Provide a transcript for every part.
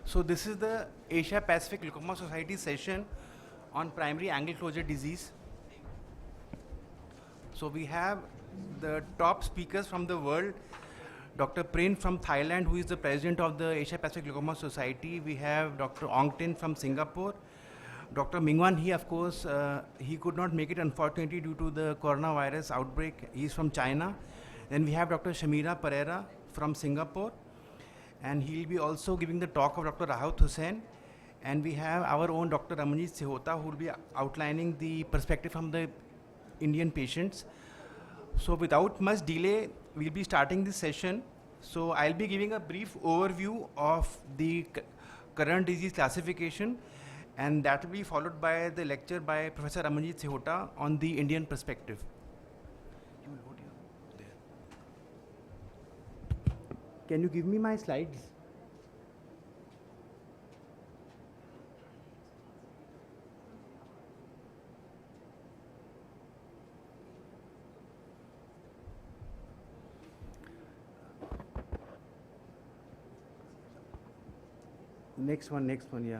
So this is the Asia Pacific Glaucoma Society session on primary angle closure disease. So we have the top speakers from the world. Dr. Prin from Thailand, who is the president of the Asia Pacific Glaucoma Society. We have Dr. Ong Tin from Singapore. Dr. Mingwan He, of course, he could not make it unfortunately due to the coronavirus outbreak. He is from China. Then we have Dr. Shamira Pereira from Singapore. And he'll be also giving the talk of Dr. Rahat Hussain. And we have our own Dr. Randomized Sehota, who will be outlining the perspective from the Indian patients. So without much delay, we'll be starting this session. So I'll be giving a brief overview of the current disease classification, and that will be followed by the lecture by Professor Randomized Sehota on the Indian perspective. Can you give me my slides? Next one, yeah.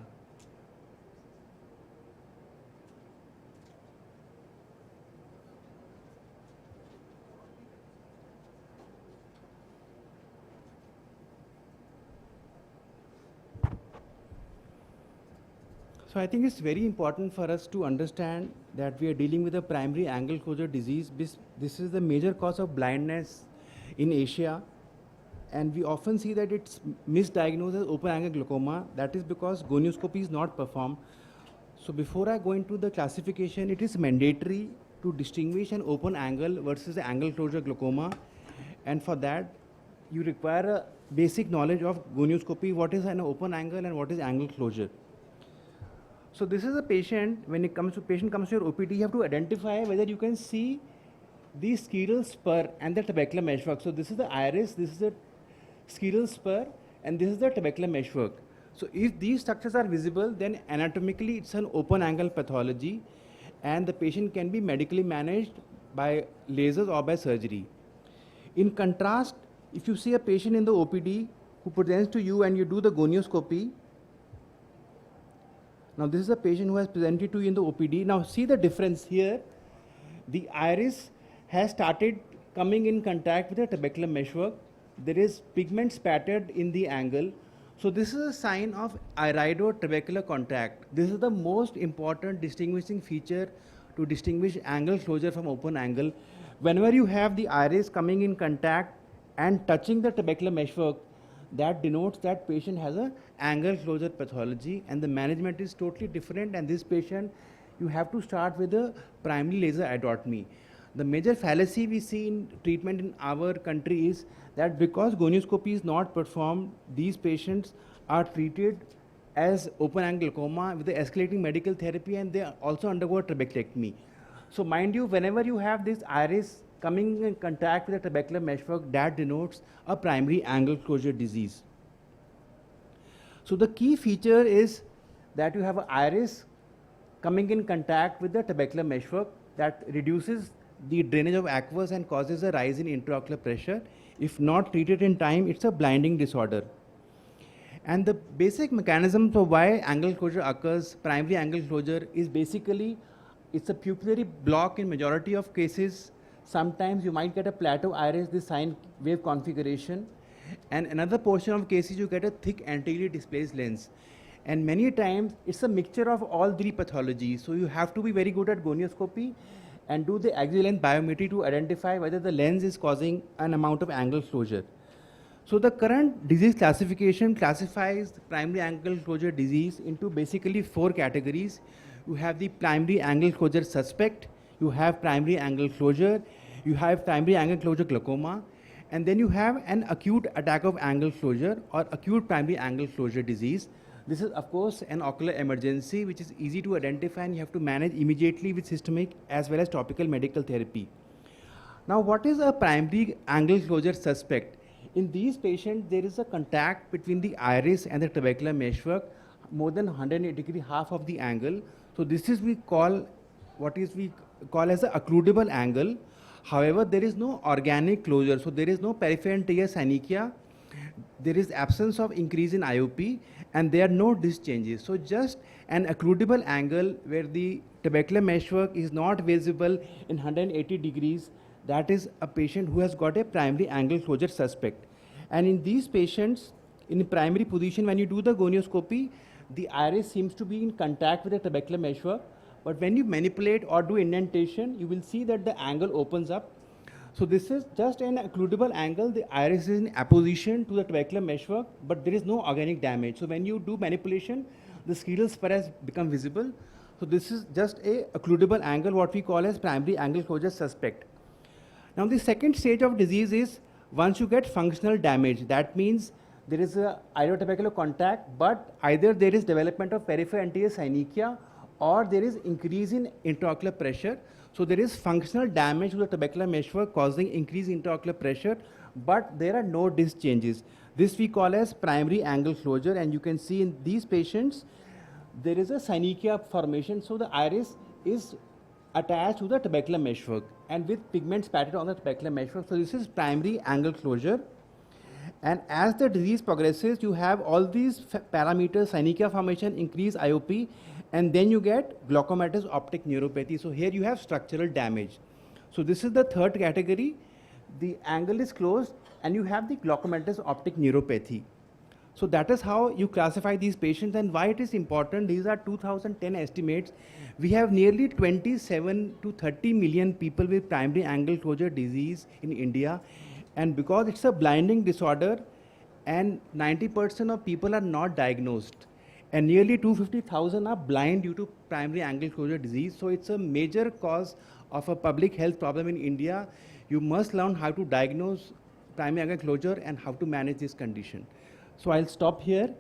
So I think it's very important for us to understand that we are dealing with a primary angle closure disease. This is the major cause of blindness in Asia. And we often see that it's misdiagnosed as open angle glaucoma. That is because gonioscopy is not performed. So before I go into the classification, it is mandatory to distinguish an open angle versus the angle closure glaucoma. And for that, you require a basic knowledge of gonioscopy, what is an open angle and what is angle closure. So this is a patient, when it comes to patient comes to your OPD, you have to identify whether you can see the scleral spur and the trabecular meshwork. So this is the iris, this is the scleral spur, and this is the trabecular meshwork. So if these structures are visible, then anatomically it's an open angle pathology, and the patient can be medically managed by lasers or by surgery. In contrast, if you see a patient in the OPD who presents to you and you do the gonioscopy, now this is a patient who has presented to you in the OPD. Now see the difference here. The iris has started coming in contact with the trabecular meshwork. There is pigment spattered in the angle. So this is a sign of irido-trabecular contact. This is the most important distinguishing feature to distinguish angle closure from open angle. Whenever you have the iris coming in contact and touching the trabecular meshwork, that denotes that patient has an angle closure pathology, and the management is totally different. And this patient, you have to start with a primary laser iodotomy. The major fallacy we see in treatment in our country is that because gonioscopy is not performed, these patients are treated as open angle glaucoma with the escalating medical therapy, and they also undergo a trabeculectomy. So mind you, whenever you have this iris coming in contact with the trabecular meshwork, that denotes a primary angle closure disease. So the key feature is that you have an iris coming in contact with the trabecular meshwork that reduces the drainage of aqueous and causes a rise in intraocular pressure. If not treated in time, it's a blinding disorder. And the basic mechanism for why angle closure occurs, primary angle closure, is basically it's a pupillary block in majority of cases. Sometimes you might get a plateau iris, this sine wave configuration. And another portion of cases you get a thick anteriorly displaced lens. And many times it's a mixture of all three pathologies. So you have to be very good at gonioscopy and do the axial length biometry to identify whether the lens is causing an amount of angle closure. So the current disease classification classifies the primary angle closure disease into basically 4 categories. You have the primary angle closure suspect, you have primary angle closure, you have primary angle closure glaucoma, and then you have an acute attack of angle closure or acute primary angle closure disease. This is of course an ocular emergency which is easy to identify, and you have to manage immediately with systemic as well as topical medical therapy. Now what is a primary angle closure suspect? In these patients, there is a contact between the iris and the trabecular meshwork more than 180 degree, half of the angle. So this is we call as a occludable angle. However, there is no organic closure, so there is no peripheral anterior synechia, There is absence of increase in IOP, and there are no disc changes. So just an occludable angle where the trabecular meshwork is not visible in 180 degrees, that is a patient who has got a primary angle closure suspect. And in these patients, in the primary position, when you do the gonioscopy, the iris seems to be in contact with the trabecular meshwork. But when you manipulate or do indentation, you will see that the angle opens up. So this is just an occludable angle. The iris is in apposition to the trabecular meshwork, but there is no organic damage. So when you do manipulation, the scleral spur has become visible. So this is just a occludable angle, what we call as primary angle closure suspect. Now the second stage of disease is once you get functional damage. That means there is a iridotrabecular contact, but either there is development of peripheral anterior synechia or there is increase in intraocular pressure. So there is functional damage to the trabecular meshwork causing increased intraocular pressure, but there are no disc changes. This we call as primary angle closure, and you can see in these patients, there is a synechia formation. So the iris is attached to the trabecular meshwork and with pigments spattered on the trabecular meshwork. So this is primary angle closure. And as the disease progresses, you have all these parameters, synechia formation, increase IOP, and then you get glaucomatous optic neuropathy. So here you have structural damage. So this is the third category. The angle is closed and you have the glaucomatous optic neuropathy. So that is how you classify these patients, and why it is important. These are 2010 estimates. We have nearly 27 to 30 million people with primary angle closure disease in India. And because it's a blinding disorder and 90% of people are not diagnosed, and nearly 250,000 are blind due to primary angle closure disease. So it's a major cause of a public health problem in India. You must learn how to diagnose primary angle closure and how to manage this condition. So I'll stop here,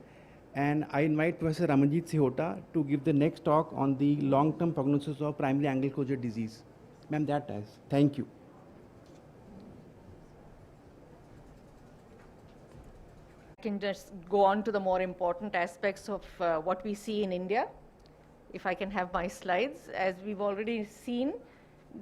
and I invite Professor Ramanjit Sehota to give the next talk on the long-term prognosis of primary angle closure disease. Ma'am, that is. Thank you. I can just go on to the more important aspects of what we see in India. If I can have my slides. As we've already seen,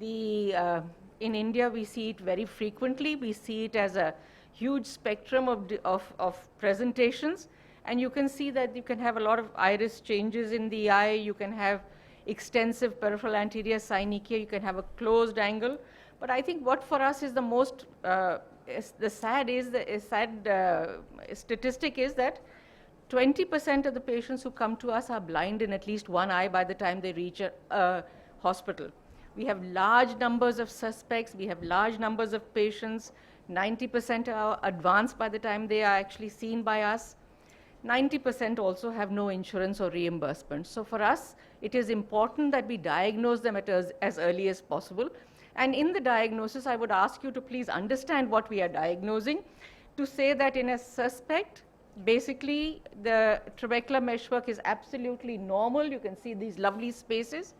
in India we see it very frequently. We see it as a huge spectrum of presentations, and you can see that you can have a lot of iris changes in the eye, you can have extensive peripheral anterior synechia, you can have a closed angle. But I think what for us is the most sad statistic is that 20% of the patients who come to us are blind in at least one eye by the time they reach a hospital. We have large numbers of suspects, we have large numbers of patients. 90% are advanced by the time they are actually seen by us. 90% also have no insurance or reimbursement. So for us, it is important that we diagnose them as early as possible. And in the diagnosis, I would ask you to please understand what we are diagnosing. To say that in a suspect, basically the trabecular meshwork is absolutely normal. You can see these lovely spaces.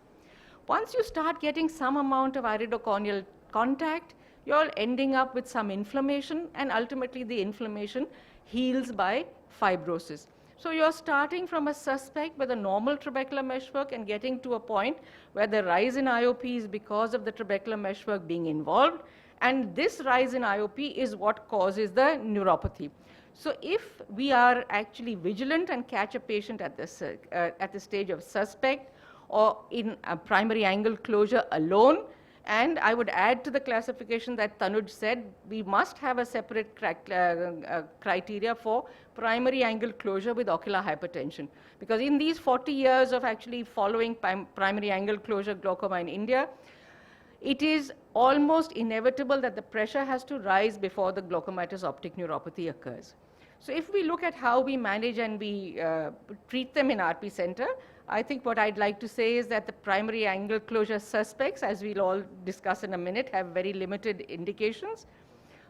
Once you start getting some amount of iridocorneal contact, you're ending up with some inflammation, and ultimately the inflammation heals by fibrosis. So you're starting from a suspect with a normal trabecular meshwork and getting to a point where the rise in IOP is because of the trabecular meshwork being involved, and this rise in IOP is what causes the neuropathy. So if we are actually vigilant and catch a patient at the stage of suspect or in a primary angle closure alone, and I would add to the classification that Tanuj said, we must have a separate criteria for primary angle closure with ocular hypertension. Because in these 40 years of actually following primary angle closure glaucoma in India, it is almost inevitable that the pressure has to rise before the glaucomatous optic neuropathy occurs. So if we look at how we manage and we treat them in RP center, I think what I'd like to say is that the primary angle closure suspects, as we'll all discuss in a minute, have very limited indications.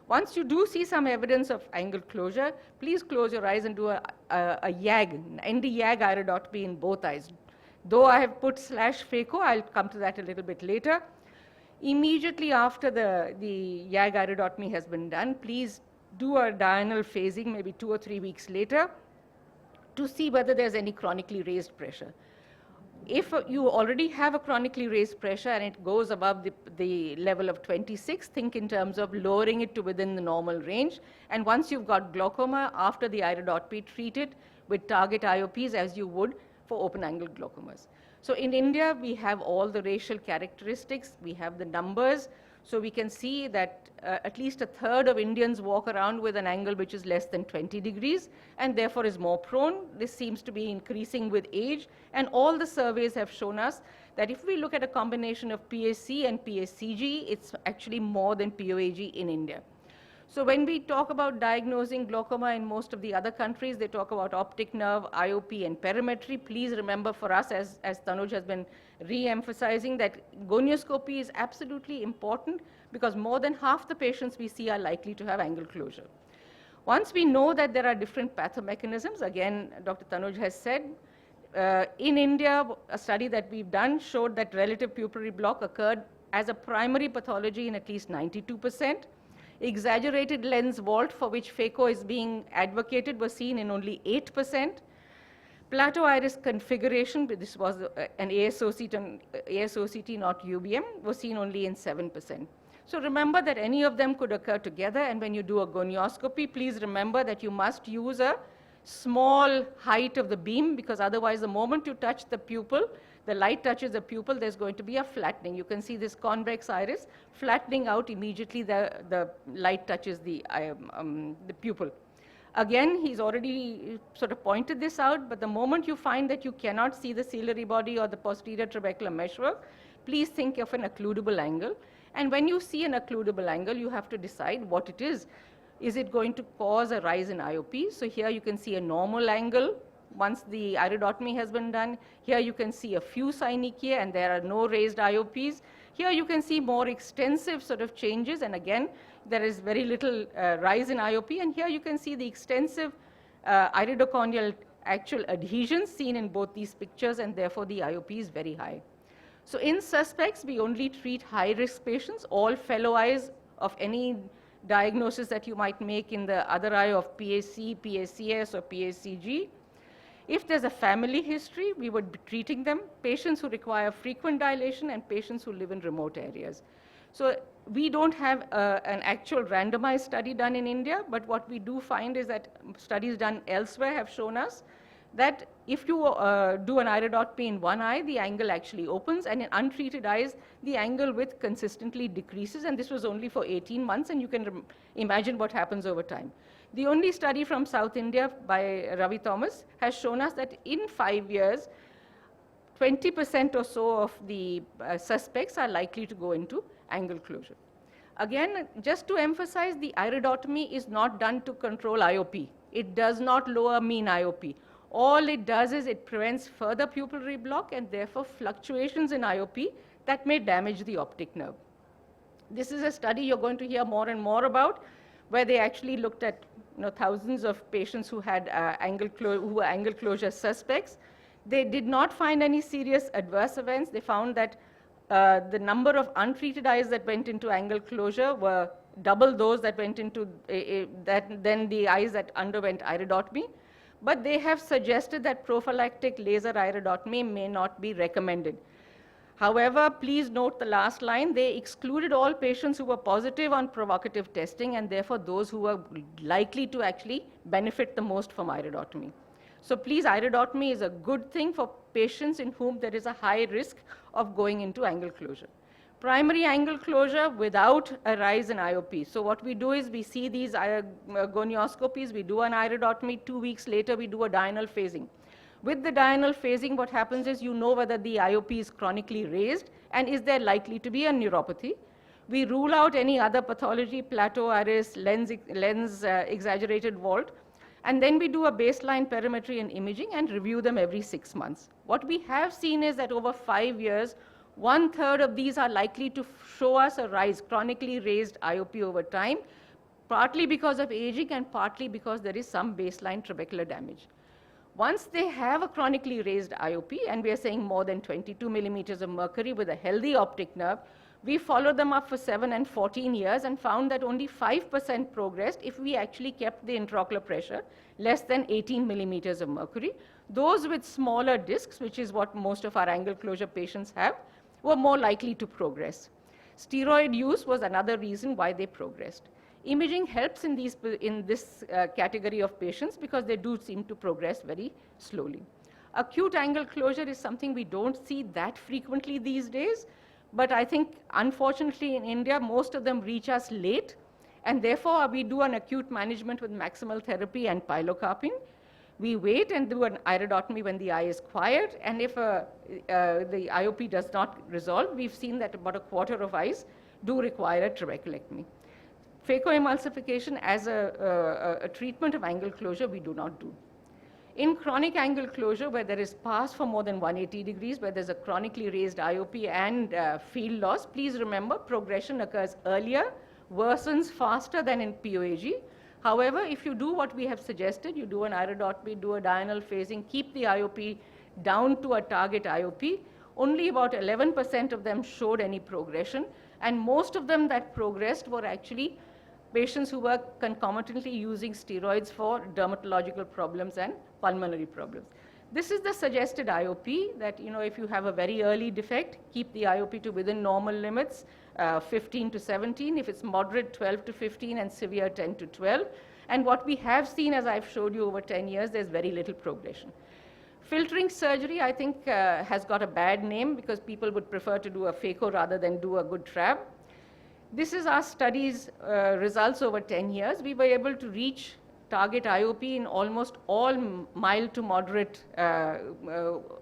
Once you do see some evidence of angle closure, please close your eyes and do a YAG, ND-YAG iridotomy in both eyes. Though I have put /phaco, I'll come to that a little bit later. Immediately after the YAG iridotomy has been done, please do a diurnal phasing, maybe 2 or 3 weeks later, to see whether there's any chronically raised pressure. If you already have a chronically raised pressure and it goes above the level of 26, think in terms of lowering it to within the normal range. And once you've got glaucoma, after the iridotomy, treat it with target IOPs as you would for open-angle glaucomas. So in India, we have all the racial characteristics, we have the numbers, so we can see that at least a third of Indians walk around with an angle which is less than 20 degrees and therefore is more prone. This seems to be increasing with age, and all the surveys have shown us that if we look at a combination of PAC and PACG, it's actually more than POAG in India. So when we talk about diagnosing glaucoma in most of the other countries, they talk about optic nerve, IOP, and perimetry. Please remember for us, as Tanuj has been re-emphasizing, that gonioscopy is absolutely important because more than half the patients we see are likely to have angle closure. Once we know that there are different pathomechanisms, again, Dr. Tanuj has said, in India, a study that we've done showed that relative pupillary block occurred as a primary pathology in at least 92%. Exaggerated lens vault, for which phaco is being advocated, was seen in only 8%. Plateau iris configuration, this was an ASOCT, not UBM, was seen only in 7%. So remember that any of them could occur together, and when you do a gonioscopy, please remember that you must use a small height of the beam, because otherwise the moment you touch the pupil, the light touches the pupil, there's going to be a flattening. You can see this convex iris flattening out immediately the light touches the pupil. Again, he's already sort of pointed this out, but the moment you find that you cannot see the ciliary body or the posterior trabecular meshwork, please think of an occludable angle. And when you see an occludable angle, you have to decide what it is. Is it going to cause a rise in IOP? So here you can see a normal angle once the iridotomy has been done. Here you can see a few synechiae and there are no raised IOPs. Here you can see more extensive sort of changes, and again, there is very little rise in IOP. And here you can see the extensive iridocorneal actual adhesions seen in both these pictures, and therefore the IOP is very high. So in suspects, we only treat high-risk patients, all fellow eyes of any diagnosis that you might make in the other eye of PAC, PACS, or PACG. If there's a family history, we would be treating them, patients who require frequent dilation and patients who live in remote areas. So we don't have an actual randomized study done in India, but what we do find is that studies done elsewhere have shown us that if you do an iridotomy in one eye, the angle actually opens, and in untreated eyes, the angle width consistently decreases, and this was only for 18 months, and you can imagine what happens over time. The only study from South India by Ravi Thomas has shown us that in 5 years, 20% or so of the suspects are likely to go into angle closure. Again, just to emphasize, the iridotomy is not done to control IOP. It does not lower mean IOP. All it does is it prevents further pupillary block and therefore fluctuations in IOP that may damage the optic nerve. This is a study you're going to hear more and more about, where they actually looked at thousands of patients who had who were angle closure suspects. They did not find any serious adverse events. They found that the number of untreated eyes that went into angle closure were double those that went into than the eyes that underwent iridotomy. But they have suggested that prophylactic laser iridotomy may not be recommended. However, please note the last line. They excluded all patients who were positive on provocative testing, and therefore those who were likely to actually benefit the most from iridotomy. So please, iridotomy is a good thing for patients in whom there is a high risk of going into angle closure. Primary angle closure without a rise in IOP. So what we do is we see these gonioscopies, we do an iridotomy, 2 weeks later we do a diurnal phasing. With the diurnal phasing, what happens is you know whether the IOP is chronically raised and is there likely to be a neuropathy. We rule out any other pathology, plateau iris, lens exaggerated vault, and then we do a baseline perimetry and imaging and review them every 6 months. What we have seen is that over 5 years, 1/3 of these are likely to show us a rise, chronically raised IOP over time, partly because of aging and partly because there is some baseline trabecular damage. Once they have a chronically raised IOP, and we are saying more than 22 millimeters of mercury with a healthy optic nerve, We followed them up for 7 and 14 years and found that only 5% progressed if we actually kept the intraocular pressure less than 18 millimeters of mercury. Those with smaller discs, which is what most of our angle closure patients have, were more likely to progress. Steroid use was another reason why they progressed. Imaging helps in this category of patients because they do seem to progress very slowly. Acute angle closure is something we don't see that frequently these days, but I think unfortunately in India, most of them reach us late, and therefore we do an acute management with maximal therapy and pilocarpine. We wait and do an iridotomy when the eye is quiet, and if the IOP does not resolve, we've seen that about a quarter of eyes do require a trabeculectomy. Phacoemulsification as a treatment of angle closure, we do not do. In chronic angle closure, where there is pass for more than 180 degrees, where there's a chronically raised IOP and field loss, please remember progression occurs earlier, worsens faster than in POAG. However, if you do what we have suggested, you do an iridotomy, do a diurnal phasing, keep the IOP down to a target IOP, only about 11% of them showed any progression, and most of them that progressed were actually patients who were concomitantly using steroids for dermatological problems and pulmonary problems. This is the suggested IOP that, if you have a very early defect, keep the IOP to within normal limits, 15 to 17. If it's moderate, 12 to 15, and severe, 10 to 12. And what we have seen, as I've showed you over 10 years, there's very little progression. Filtering surgery, I think, has got a bad name because people would prefer to do a phaco rather than do a good trab. This is our study's results over 10 years. We were able to reach target IOP in almost all mild to moderate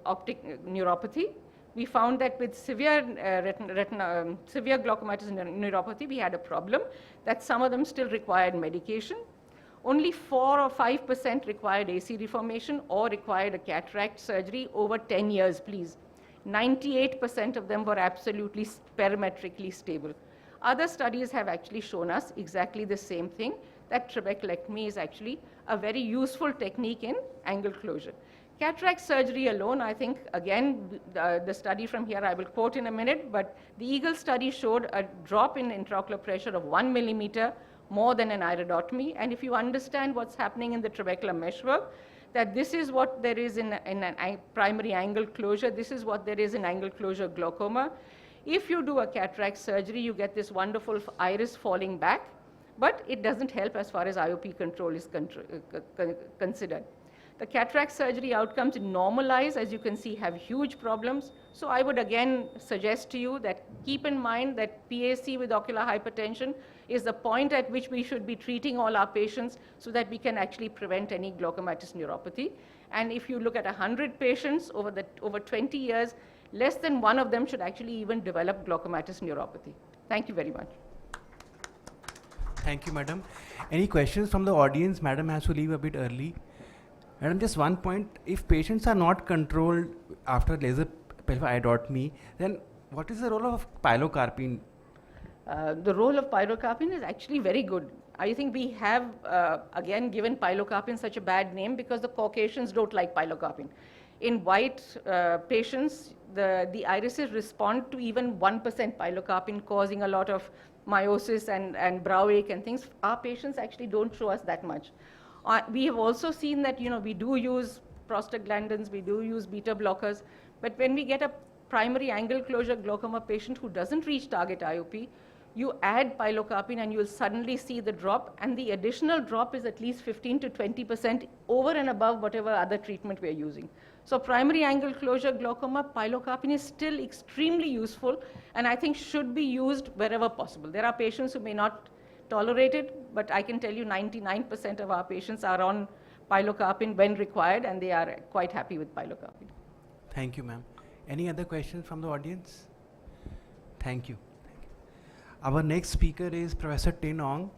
optic neuropathy. We found that with severe severe glaucomatous neuropathy, we had a problem that some of them still required medication. Only 4 or 5% required AC deformation or required a cataract surgery over 10 years, please. 98% of them were absolutely parametrically stable. Other studies have actually shown us exactly the same thing, that trabeculectomy is actually a very useful technique in angle closure. Cataract surgery alone, I think, again, the study from here I will quote in a minute, but the EAGLE study showed a drop in intraocular pressure of 1 millimeter more than an iridotomy. And if you understand what's happening in the trabecular meshwork, that this is what there is in a primary angle closure, this is what there is in angle closure glaucoma. If you do a cataract surgery, you get this wonderful iris falling back, but it doesn't help as far as IOP control is considered. The cataract surgery outcomes in normal eyes, as you can see, have huge problems. So I would again suggest to you that keep in mind that PAC with ocular hypertension is the point at which we should be treating all our patients so that we can actually prevent any glaucomatous neuropathy. And if you look at 100 patients over 20 years, less than one of them should actually even develop glaucomatous neuropathy. Thank you very much. Thank you, madam. Any questions from the audience? Madam has to leave a bit early. Madam, just one point. If patients are not controlled after laser iridotomy, then what is the role of pilocarpine? The role of pilocarpine is actually very good. I think we have, again, given pilocarpine such a bad name because the Caucasians don't like pilocarpine. In white patients, the irises respond to even 1% pilocarpine, causing a lot of meiosis and brow ache and things. Our patients actually don't show us that much. We have also seen that, we do use prostaglandins, we do use beta blockers, but when we get a primary angle closure glaucoma patient who doesn't reach target IOP, you add pilocarpine and you'll suddenly see the drop, and the additional drop is at least 15 to 20% over and above whatever other treatment we're using. So primary angle closure glaucoma, pilocarpine is still extremely useful, and I think should be used wherever possible. There are patients who may not tolerate it, but I can tell you 99% of our patients are on pilocarpine when required, and they are quite happy with pilocarpine. Thank you, ma'am. Any other questions from the audience? Thank you. Our next speaker is Professor Tin Ong.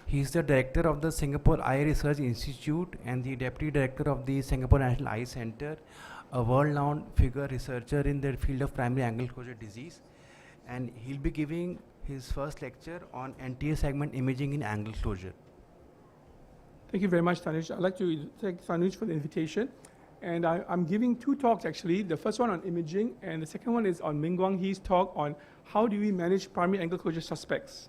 He is the director of the Singapore Eye Research Institute and the deputy director of the Singapore National Eye Center, a world-renowned figure researcher in the field of primary angle closure disease. And he'll be giving his first lecture on anterior segment imaging in angle closure. Thank you very much, Tanuj. I'd like to thank Tanuj for the invitation. And I'm giving 2 talks actually. The first one on imaging, and the second one is on Mingguang He's talk on how do we manage primary angle closure suspects.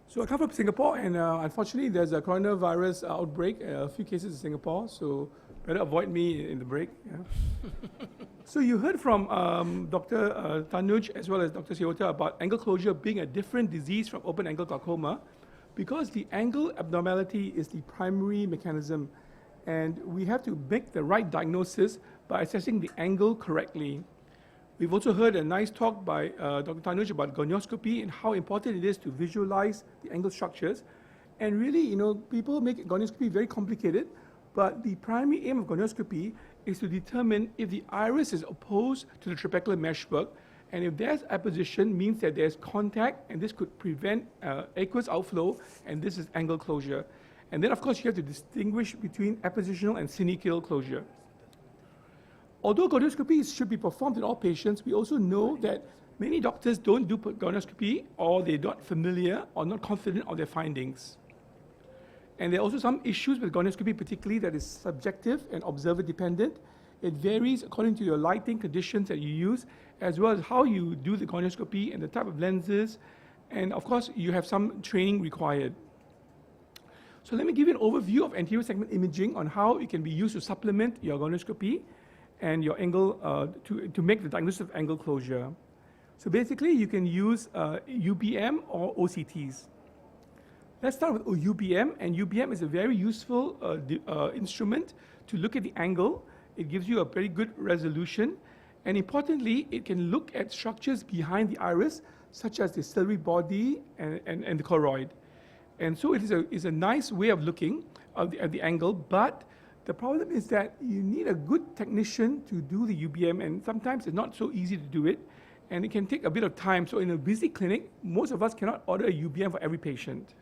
So I come from Singapore, and unfortunately there's a coronavirus outbreak, a few cases in Singapore, so better avoid me in the break. Yeah. So you heard from Dr. Tanuj as well as Dr. Seota about angle closure being a different disease from open angle glaucoma, because the angle abnormality is the primary mechanism, and we have to make the right diagnosis by assessing the angle correctly. We've also heard a nice talk by Dr. Tanuj about gonioscopy and how important it is to visualize the angle structures. And really, you know, people make gonioscopy very complicated, but the primary aim of gonioscopy is to determine if the iris is opposed to the trabecular meshwork, and if there's apposition, means that there's contact, and this could prevent aqueous outflow, and this is angle closure. And then, of course, you have to distinguish between appositional and synovial closure. Although gonioscopy should be performed in all patients, we also know that many doctors don't do gonioscopy, or they're not familiar or not confident of their findings. And there are also some issues with gonioscopy, particularly that is subjective and observer dependent. It varies according to your lighting conditions that you use, as well as how you do the gonioscopy and the type of lenses. And of course, you have some training required. So let me give you an overview of anterior segment imaging on how it can be used to supplement your gonioscopy and your angle to make the diagnosis of angle closure. So basically, you can use UBM or OCTs. Let's start with UBM, and UBM is a very useful instrument to look at the angle. It gives you a very good resolution, and importantly, it can look at structures behind the iris, such as the ciliary body and the choroid. And so it is a nice way of looking at the angle, but the problem is that you need a good technician to do the UBM, and sometimes it's not so easy to do it, and it can take a bit of time. So in a busy clinic, most of us cannot order a UBM for every patient.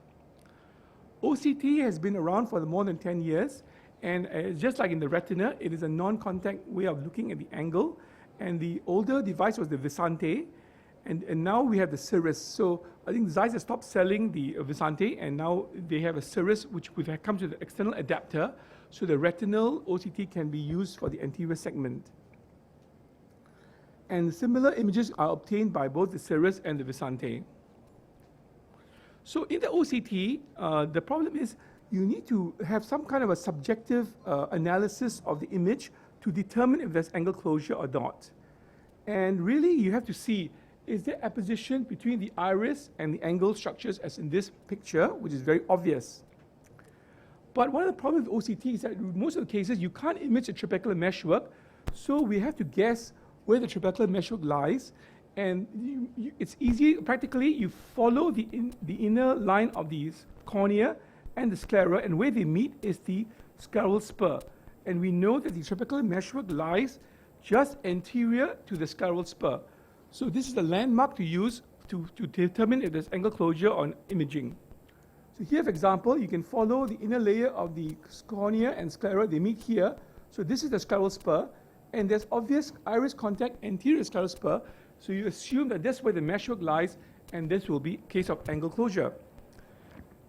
OCT has been around for more than 10 years, and just like in the retina, it is a non-contact way of looking at the angle, and the older device was the Visante, and now we have the Cirrus. So I think Zeiss has stopped selling the Visante, and now they have a Cirrus, which comes with an external adapter, so the retinal OCT can be used for the anterior segment. And similar images are obtained by both the Cirrus and the Visante. So in the OCT, the problem is you need to have some kind of a subjective analysis of the image to determine if there's angle closure or not. And really, you have to see, is there apposition between the iris and the angle structures, as in this picture, which is very obvious. But one of the problems with OCT is that in most of the cases, you can't image the trabecular meshwork, so we have to guess where the trabecular meshwork lies. And it's easy, practically, you follow the inner line of the cornea and the sclera, and where they meet is the scleral spur. And we know that the trabecular meshwork lies just anterior to the scleral spur. So this is the landmark to use to determine if there's angle closure on imaging. So here, for example, you can follow the inner layer of the cornea and sclera. They meet here. So this is the scleral spur, and there's obvious iris contact anterior scleral spur. So you assume that that's where the meshwork lies, and this will be a case of angle closure.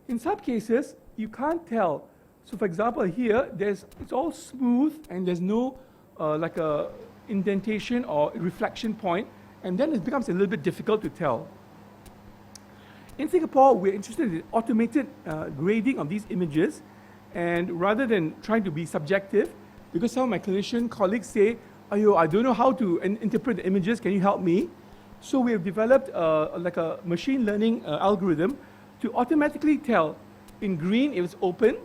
In some cases, you can't tell. So for example, here, it's all smooth, and there's no like a indentation or reflection point, and then it becomes a little bit difficult to tell. In Singapore, we're interested in automated grading of these images, and rather than trying to be subjective, because some of my clinician colleagues say, "Ayo, I don't know how to interpret the images, can you help me?" So we have developed like a machine learning algorithm to automatically tell in green if it's open,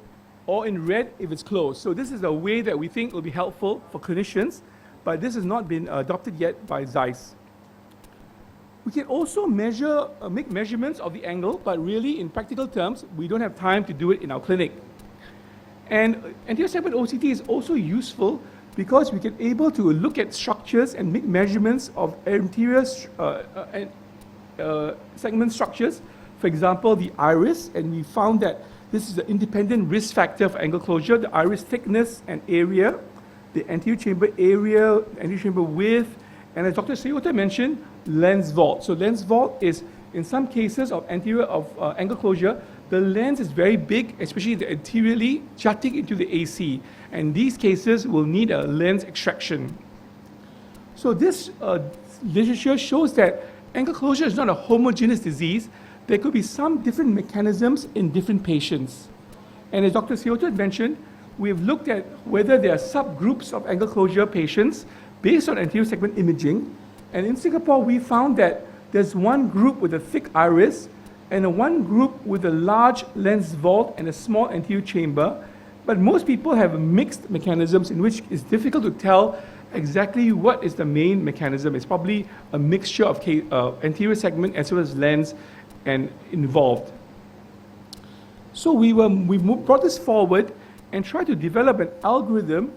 or in red if it's closed. So this is a way that we think will be helpful for clinicians, but this has not been adopted yet by Zeiss. We can also make measurements of the angle, but really, in practical terms, we don't have time to do it in our clinic. And anterior segment OCT is also useful because we can able to look at structures and make measurements of anterior segment structures. For example, the iris, and we found that this is an independent risk factor for angle closure, the iris thickness and area, the anterior chamber area, anterior chamber width, and as Dr. Seota mentioned, lens vault. So lens vault is, in some cases of angle closure, the lens is very big, especially the anteriorly jutting into the AC. And these cases will need a lens extraction. So this literature shows that angle closure is not a homogeneous disease. There could be some different mechanisms in different patients. And as Dr. Seoto mentioned, we've looked at whether there are subgroups of angle closure patients based on anterior segment imaging. And in Singapore, we found that there's one group with a thick iris and one group with a large lens vault and a small anterior chamber. But most people have mixed mechanisms in which it's difficult to tell exactly what is the main mechanism. It's probably a mixture of anterior segment as well as lens and involved. So we brought this forward and tried to develop an algorithm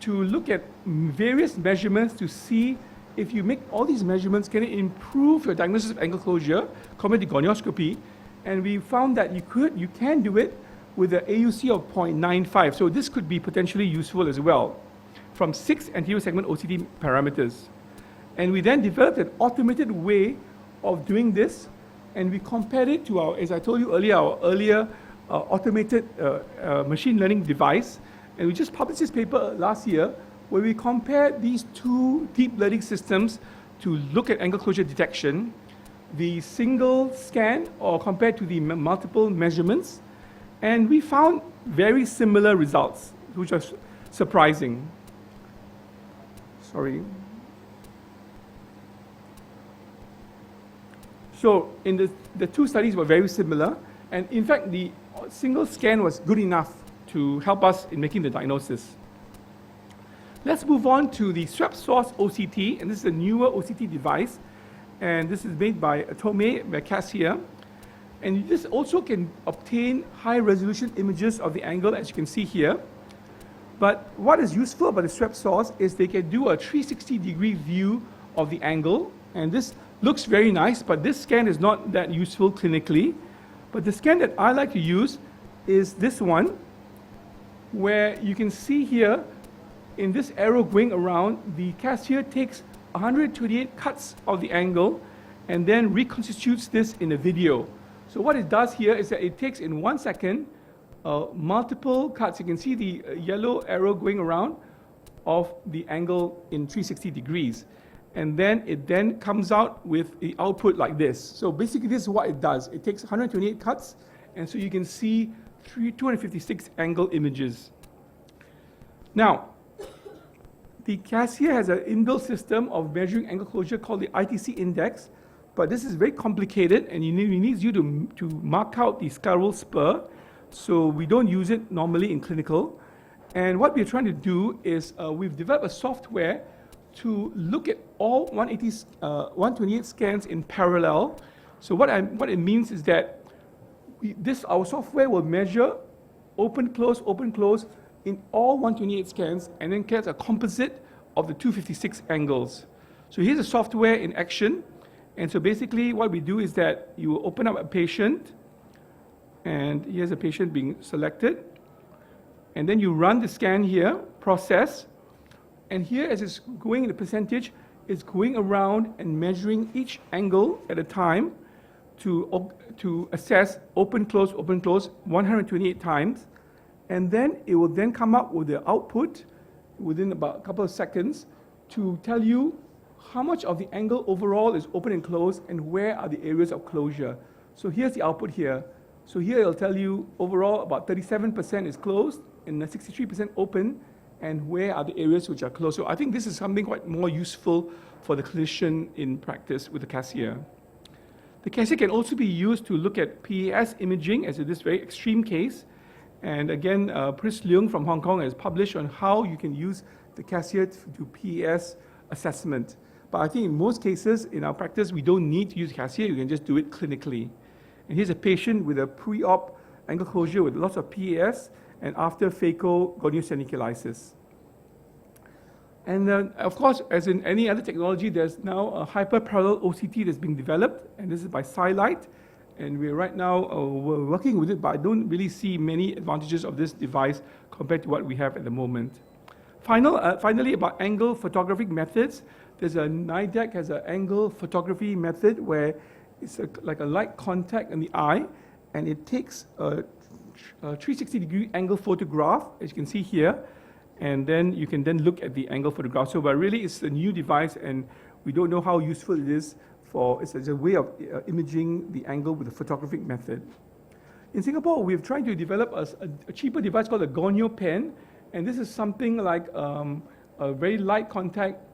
to look at various measurements to see if you make all these measurements, can it improve your diagnosis of angle closure compared to gonioscopy? And we found that you can do it with an AUC of 0.95. So this could be potentially useful as well from 6 anterior segment OCT parameters. And we then developed an automated way of doing this, and we compared it to our, as I told you earlier, our earlier automated machine learning device. And we just published this paper last year where we compared these two deep learning systems to look at angle closure detection, the single scan or compared to the multiple measurements. And we found very similar results, which was surprising. Sorry. So in the two studies were very similar. And in fact, the single scan was good enough to help us in making the diagnosis. Let's move on to the swept source OCT, and this is a newer OCT device, and this is made by Tomei by Cassia. And this also can obtain high resolution images of the angle, as you can see here. But what is useful about the swept source is they can do a 360-degree view of the angle, and this looks very nice, but this scan is not that useful clinically. But the scan that I like to use is this one, where you can see here in this arrow going around, the Cassia takes 128 cuts of the angle and then reconstitutes this in a video. So what it does here is that it takes in 1 second multiple cuts. You can see the yellow arrow going around of the angle in 360 degrees. And then it then comes out with the output like this. So basically this is what it does. It takes 128 cuts, and so you can see 256 angle images. Now, the Cassia has an inbuilt system of measuring angle closure called the ITC index, but this is very complicated, and it needs you to mark out the scleral spur, so we don't use it normally in clinical. And what we're trying to do is we've developed a software to look at all 128 scans in parallel. So what it means is that our software will measure open, close, in all 128 scans, and then gets a composite of the 256 angles. So here's the software in action. And so basically what we do is that you will open up a patient, and here's a patient being selected. And then you run the scan here, process, and here as it's going in the percentage, it's going around and measuring each angle at a time to assess open, close, 128 times. And then it will then come up with the output within about a couple of seconds to tell you how much of the angle overall is open and closed and where are the areas of closure. So here's the output here. So here it'll tell you overall about 37% is closed and 63% open, and where are the areas which are closed. So I think this is something quite more useful for the clinician in practice with the Cassia. The Cassia can also be used to look at PAS imaging, as in this very extreme case. And again, Pris Leung from Hong Kong has published on how you can use the Cassia to do PAS assessment. But I think in most cases in our practice, we don't need to use Cassia, you can just do it clinically. And here's a patient with a pre-op angle closure with lots of PAS and after phaco goniosyncytialysis. And of course, as in any other technology, there's now a hyperparallel OCT that's being developed, and this is by Sci-Light. And we're right now we're working with it, but I don't really see many advantages of this device compared to what we have at the moment. Finally, about angle photographic methods, there's a NIDAC has an angle photography method where it's like a light contact in the eye, and it takes a 360-degree angle photograph, as you can see here, and then you can then look at the angle photograph. So, but really, it's a new device, and we don't know how useful it is for, it's a way of imaging the angle with a photographic method. In Singapore, we've tried to develop a cheaper device called a gonio pen, and this is something like a very light contact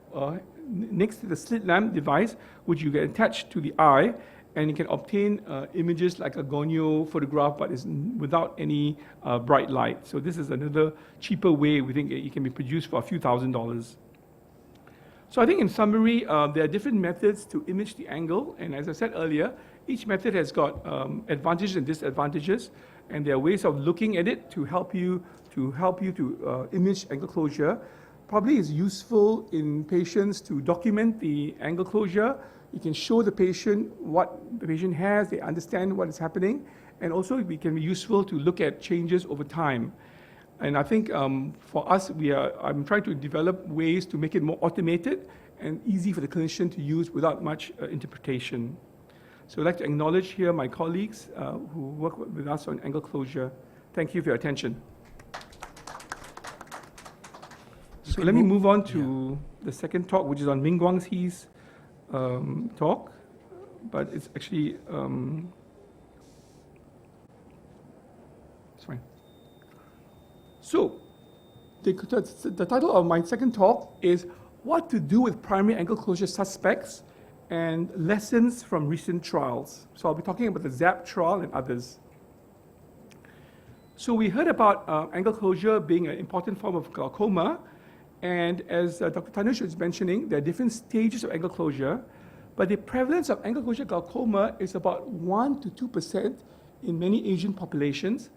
next to the slit lamp device, which you can attach to the eye, and you can obtain images like a gonio photograph, but it's without any bright light. So this is another cheaper way we think it can be produced for a few $1,000s. So I think in summary, there are different methods to image the angle, and as I said earlier, each method has got advantages and disadvantages, and there are ways of looking at it to help you to image angle closure. Probably is useful in patients to document the angle closure. You can show the patient what the patient has, they understand what is happening, and also it can be useful to look at changes over time. And I think for us, I'm trying to develop ways to make it more automated and easy for the clinician to use without much interpretation. So I'd like to acknowledge here my colleagues who work with us on angle closure. Thank you for your attention. So let me move on to the second talk, which is on Ming Guangxi's talk, but it's actually, it's fine. So the title of my second talk is What to Do with Primary Angle Closure Suspects and Lessons from Recent Trials. So I'll be talking about the ZAP trial and others. So we heard about angle closure being an important form of glaucoma, and as Dr. Tanuj was mentioning, there are different stages of angle closure, but the prevalence of angle closure glaucoma is about 1 to 2% in many Asian populations,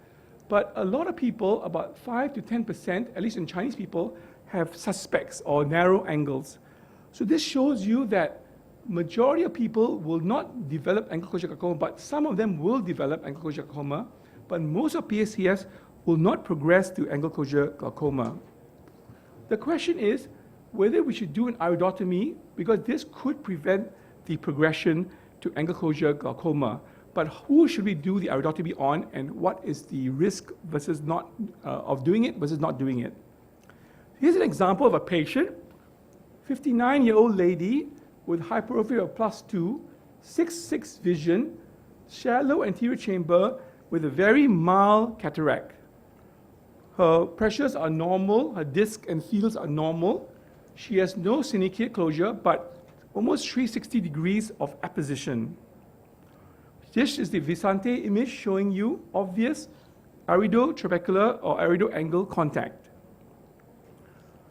but a lot of people, about 5 to 10%, at least in Chinese people, have suspects or narrow angles. So this shows you that majority of people will not develop angle closure glaucoma, but some of them will develop angle closure glaucoma, but most of PSCS will not progress to angle closure glaucoma. The question is whether we should do an iridotomy, because this could prevent the progression to angle closure glaucoma. But who should we do the iridotomy on, and what is the risk versus not of doing it versus not doing it? Here's an example of a patient, 59-year-old lady with hyperopia of +2, 6/6 vision, shallow anterior chamber with a very mild cataract. Her pressures are normal, her disc and fields are normal. She has no syndicate closure, but almost 360 degrees of apposition. This is the Visante image showing you obvious iridotrabecular or irido-angle contact.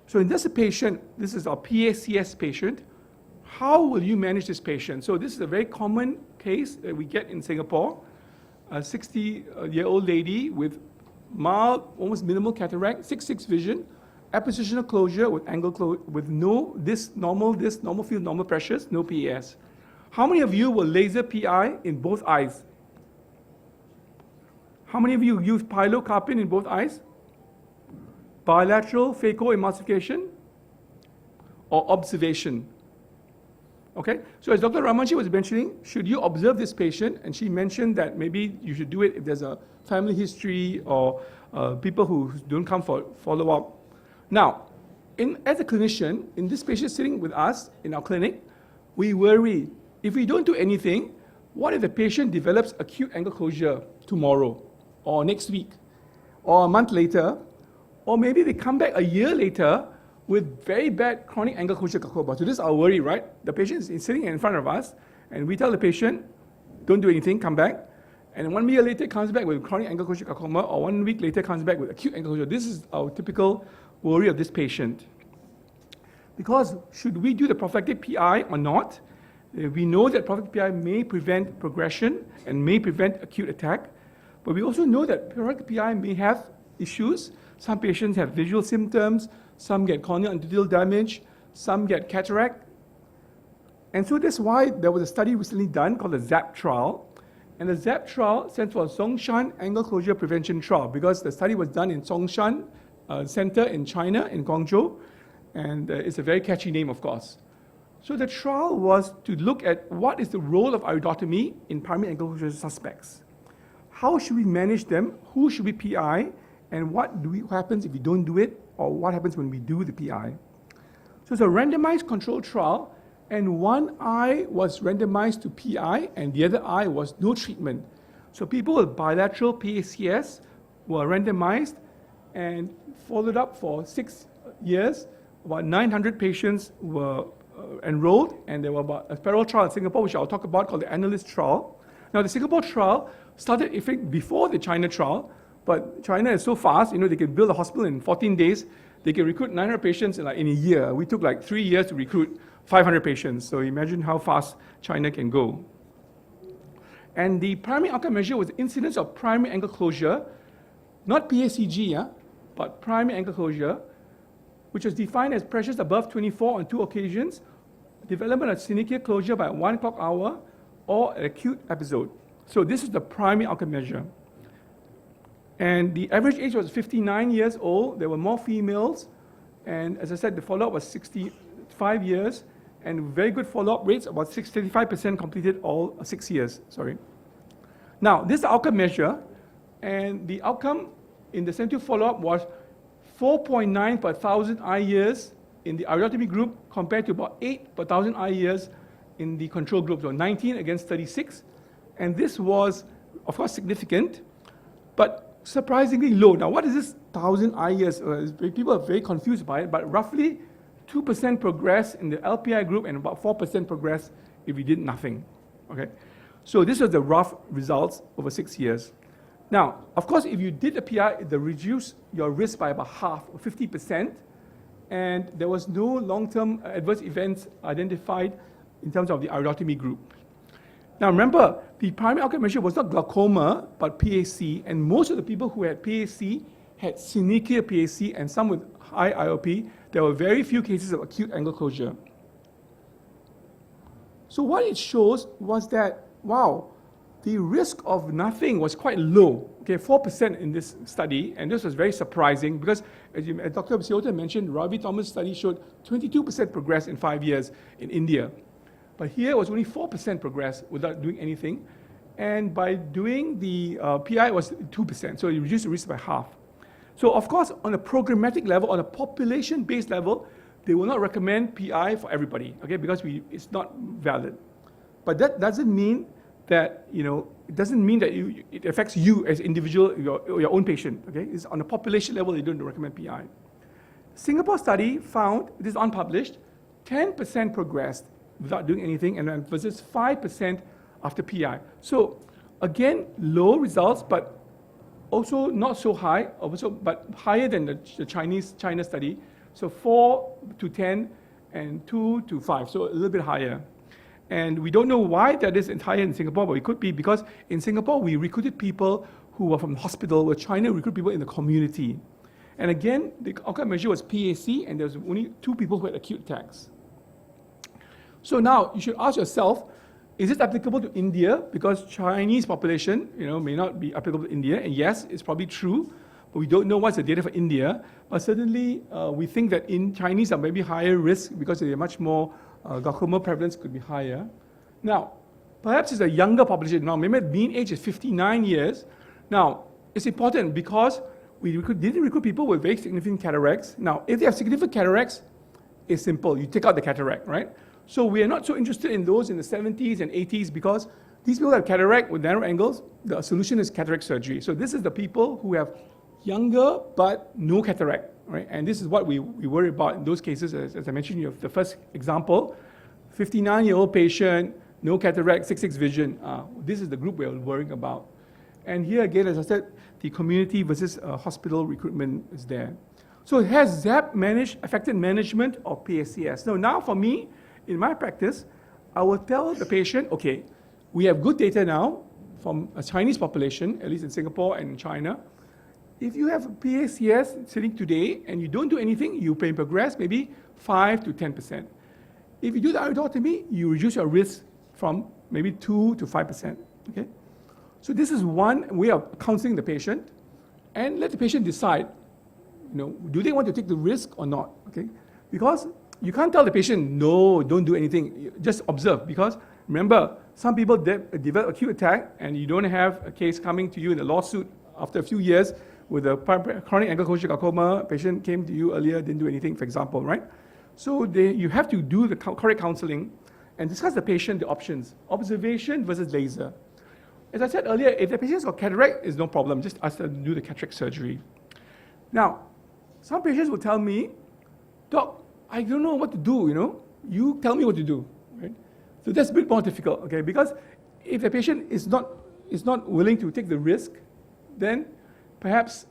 So in this patient, this is our PACS patient. How will you manage this patient? So this is a very common case that we get in Singapore. A 60-year-old lady with mild, almost minimal cataract, 6/6 vision, appositional closure with angle with no normal field, normal pressures, no PAS. How many of you will laser PI in both eyes? How many of you use pilocarpine in both eyes? Bilateral phacoemulsification or observation? Okay, so as Dr. Ramanji was mentioning, should you observe this patient? And she mentioned that maybe you should do it if there's a family history or people who don't come for follow-up. Now, as a clinician, in this patient sitting with us in our clinic, we worry, if we don't do anything, what if the patient develops acute angle closure tomorrow or next week or a month later, or maybe they come back a year later with very bad chronic angle closure glaucoma. So this is our worry, right? The patient is sitting in front of us, and we tell the patient, don't do anything, come back. And 1 year later comes back with chronic angle closure glaucoma, or 1 week later comes back with acute angle closure. This is our typical worry of this patient. Because should we do the prophylactic PI or not? We know that prophylactic PI may prevent progression and may prevent acute attack, but we also know that prophylactic PI may have issues. Some patients have visual symptoms, some get corneal endothelial damage, some get cataract. And so that's why there was a study recently done called the ZAP trial. And the ZAP trial stands for Zhongshan Angle Closure Prevention Trial, because the study was done in Zhongshan Center in China, in Guangzhou, and it's a very catchy name, of course. So the trial was to look at what is the role of iridotomy in primary angle closure suspects. how should we manage them, who should we PI, and what happens if we don't do it, or what happens when we do the PI. So it's a randomized controlled trial, and one eye was randomized to PI, and the other eye was no treatment. So people with bilateral PACS were randomized and followed up for 6 years. About 900 patients were enrolled, and there were about a parallel trial in Singapore, which I'll talk about, called the Analyst trial. Now, the Singapore trial started before the China trial, but China is so fast, they can build a hospital in 14 days. They can recruit 900 patients in a year. We took 3 years to recruit 500 patients. So imagine how fast China can go. And the primary outcome measure was the incidence of primary angle closure, not PACG, but primary angle closure, which was defined as pressures above 24 on 2 occasions, development of synechial closure by 1 clock hour, or an acute episode. So this is the primary outcome measure. And the average age was 59 years old. There were more females. And as I said, the follow-up was 65 years. And very good follow-up rates, about 35% completed all 6 years, Now, this outcome measure, and the outcome in the 72 follow-up was 4.9 per 1,000 eye years in the iridotomy group, compared to about 8 per 1,000 eye years in the control group, so 19 against 36. And this was, of course, significant, but surprisingly low. Now, what is this 1,000 eye years? People are very confused by it, but roughly 2% progress in the LPI group and about 4% progress if we did nothing, So this was the rough results over 6 years. Now, of course, if you did a PI, they reduced your risk by about half, or 50%, and there was no long-term adverse events identified in terms of the iridotomy group. Now remember, the primary outcome measure was not glaucoma, but PAC, and most of the people who had PAC had synechial PAC, and some with high IOP. There were very few cases of acute angle closure. So what it shows was that, wow, the risk of nothing was quite low, 4% in this study, and this was very surprising because, as Dr. Siota mentioned, Ravi Thomas' study showed 22% progress in 5 years in India. But here it was only 4% progress without doing anything, and by doing the PI it was 2%, so it reduced the risk by half. So of course, on a programmatic level, on a population-based level, they will not recommend PI for everybody, because it's not valid. But that doesn't mean that, it doesn't mean that it affects you as individual, your own patient, It's on a population level, they don't recommend PI. Singapore study found, this is unpublished, 10% progressed without doing anything, and then versus 5% after PI. So again, low results, but also not so high, but higher than the China study. So 4 to 10 and 2 to 5, so a little bit higher. And we don't know why that is higher in Singapore, but it could be because in Singapore we recruited people who were from the hospital, where China recruited people in the community. And again, the outcome measure was PAC, and there was only 2 people who had acute attacks. So now you should ask yourself, is it applicable to India? Because Chinese population, may not be applicable to India. And yes, it's probably true, but we don't know what's the data for India. But certainly, we think that in Chinese are maybe higher risk because they're much more, glaucoma prevalence could be higher. Now, perhaps it's a younger population. Now, maybe the mean age is 59 years. Now, it's important because we didn't recruit people with very significant cataracts. Now, if they have significant cataracts, it's simple. You take out the cataract, right? So we are not so interested in those in the 70s and 80s because these people have cataract with narrow angles. The solution is cataract surgery. So this is the people who have younger but no cataract, right? And this is what we worry about in those cases. As I mentioned, you have the first example, 59-year-old patient, no cataract, 6/6 vision. This is the group we're worrying about. And here again, as I said, the community versus hospital recruitment is there. So has ZAP affected management of PACS? So now for me, in my practice, I will tell the patient, okay, we have good data now from a Chinese population, at least in Singapore and in China. If you have PACS sitting today and you don't do anything, you may progress maybe 5 to 10%. If you do the iridotomy, you reduce your risk from maybe 2 to 5%, So this is one way of counseling the patient, and let the patient decide, do they want to take the risk or not, Because you can't tell the patient, no, don't do anything, just observe, because Remember, some people develop acute attack, and you don't have a case coming to you in a lawsuit after a few years with a chronic angle closure glaucoma. Patient came to you earlier, didn't do anything, for example, right? So you have to do the correct counseling and discuss the patient, the options. Observation versus laser. As I said earlier, if the patient's got cataract, it's no problem. Just ask them to do the cataract surgery. Now, some patients will tell me, Doc, I don't know what to do, You tell me what to do, right? So that's a bit more difficult, okay? Because if the patient is not willing to take the risk, then perhaps,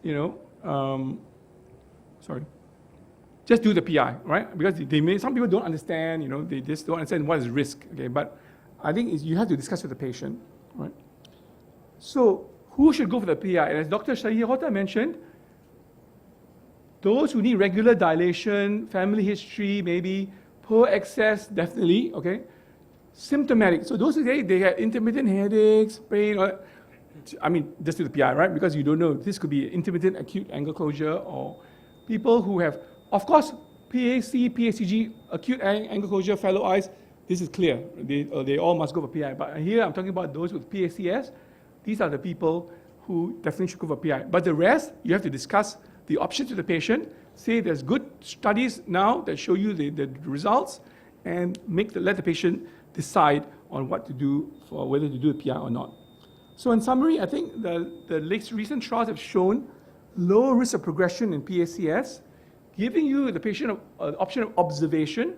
just do the PI, right? Because some people don't understand, they just don't understand what is risk, okay? But I think you have to discuss with the patient, right? So who should go for the PI? And as Dr. Shahihota mentioned, those who need regular dilation, family history, maybe poor access, definitely, okay? Symptomatic. So those who say they have intermittent headaches, pain, just do the PI, right? Because you don't know. This could be intermittent acute angle closure, or people who have, of course, PAC, PACG, acute angle closure, fellow eyes, this is clear. They all must go for PI. But here I'm talking about those with PACS. These are the people who definitely should go for PI. But the rest, you have to discuss the options with the patient, say there's good studies now that show you the results, and let the patient decide on what to do, for whether to do the PI or not. So in summary, I think the recent trials have shown low risk of progression in PACS, giving you the patient an option of observation,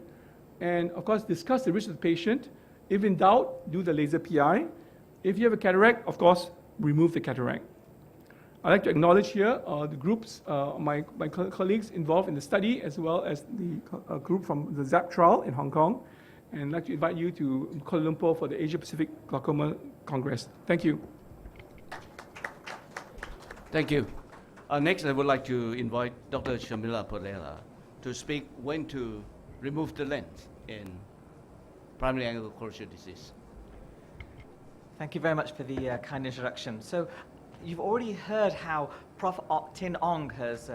and of course discuss the risk of the patient. If in doubt, do the laser PI. If you have a cataract, of course, remove the cataract. I'd like to acknowledge here the groups, my colleagues involved in the study, as well as the group from the ZAP trial in Hong Kong. And I'd like to invite you to Kuala Lumpur for the Asia Pacific Glaucoma Congress. Thank you. Thank you. Next, I would like to invite Dr. Shamila Pereira to speak when to remove the lens in primary angle closure disease. Thank you very much for the kind introduction. So you've already heard how Prof. Tin Ong has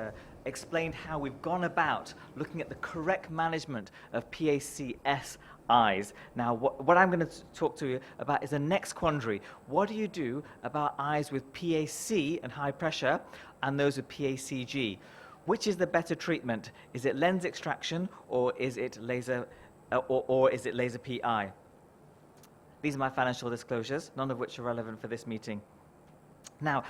explained how we've gone about looking at the correct management of PACS eyes. Now, what I'm going to talk to you about is the next quandary. What do you do about eyes with PAC and high pressure and those with PACG? Which is the better treatment? Is it lens extraction, or is it laser, or is it laser PI? These are my financial disclosures, none of which are relevant for this meeting. Now,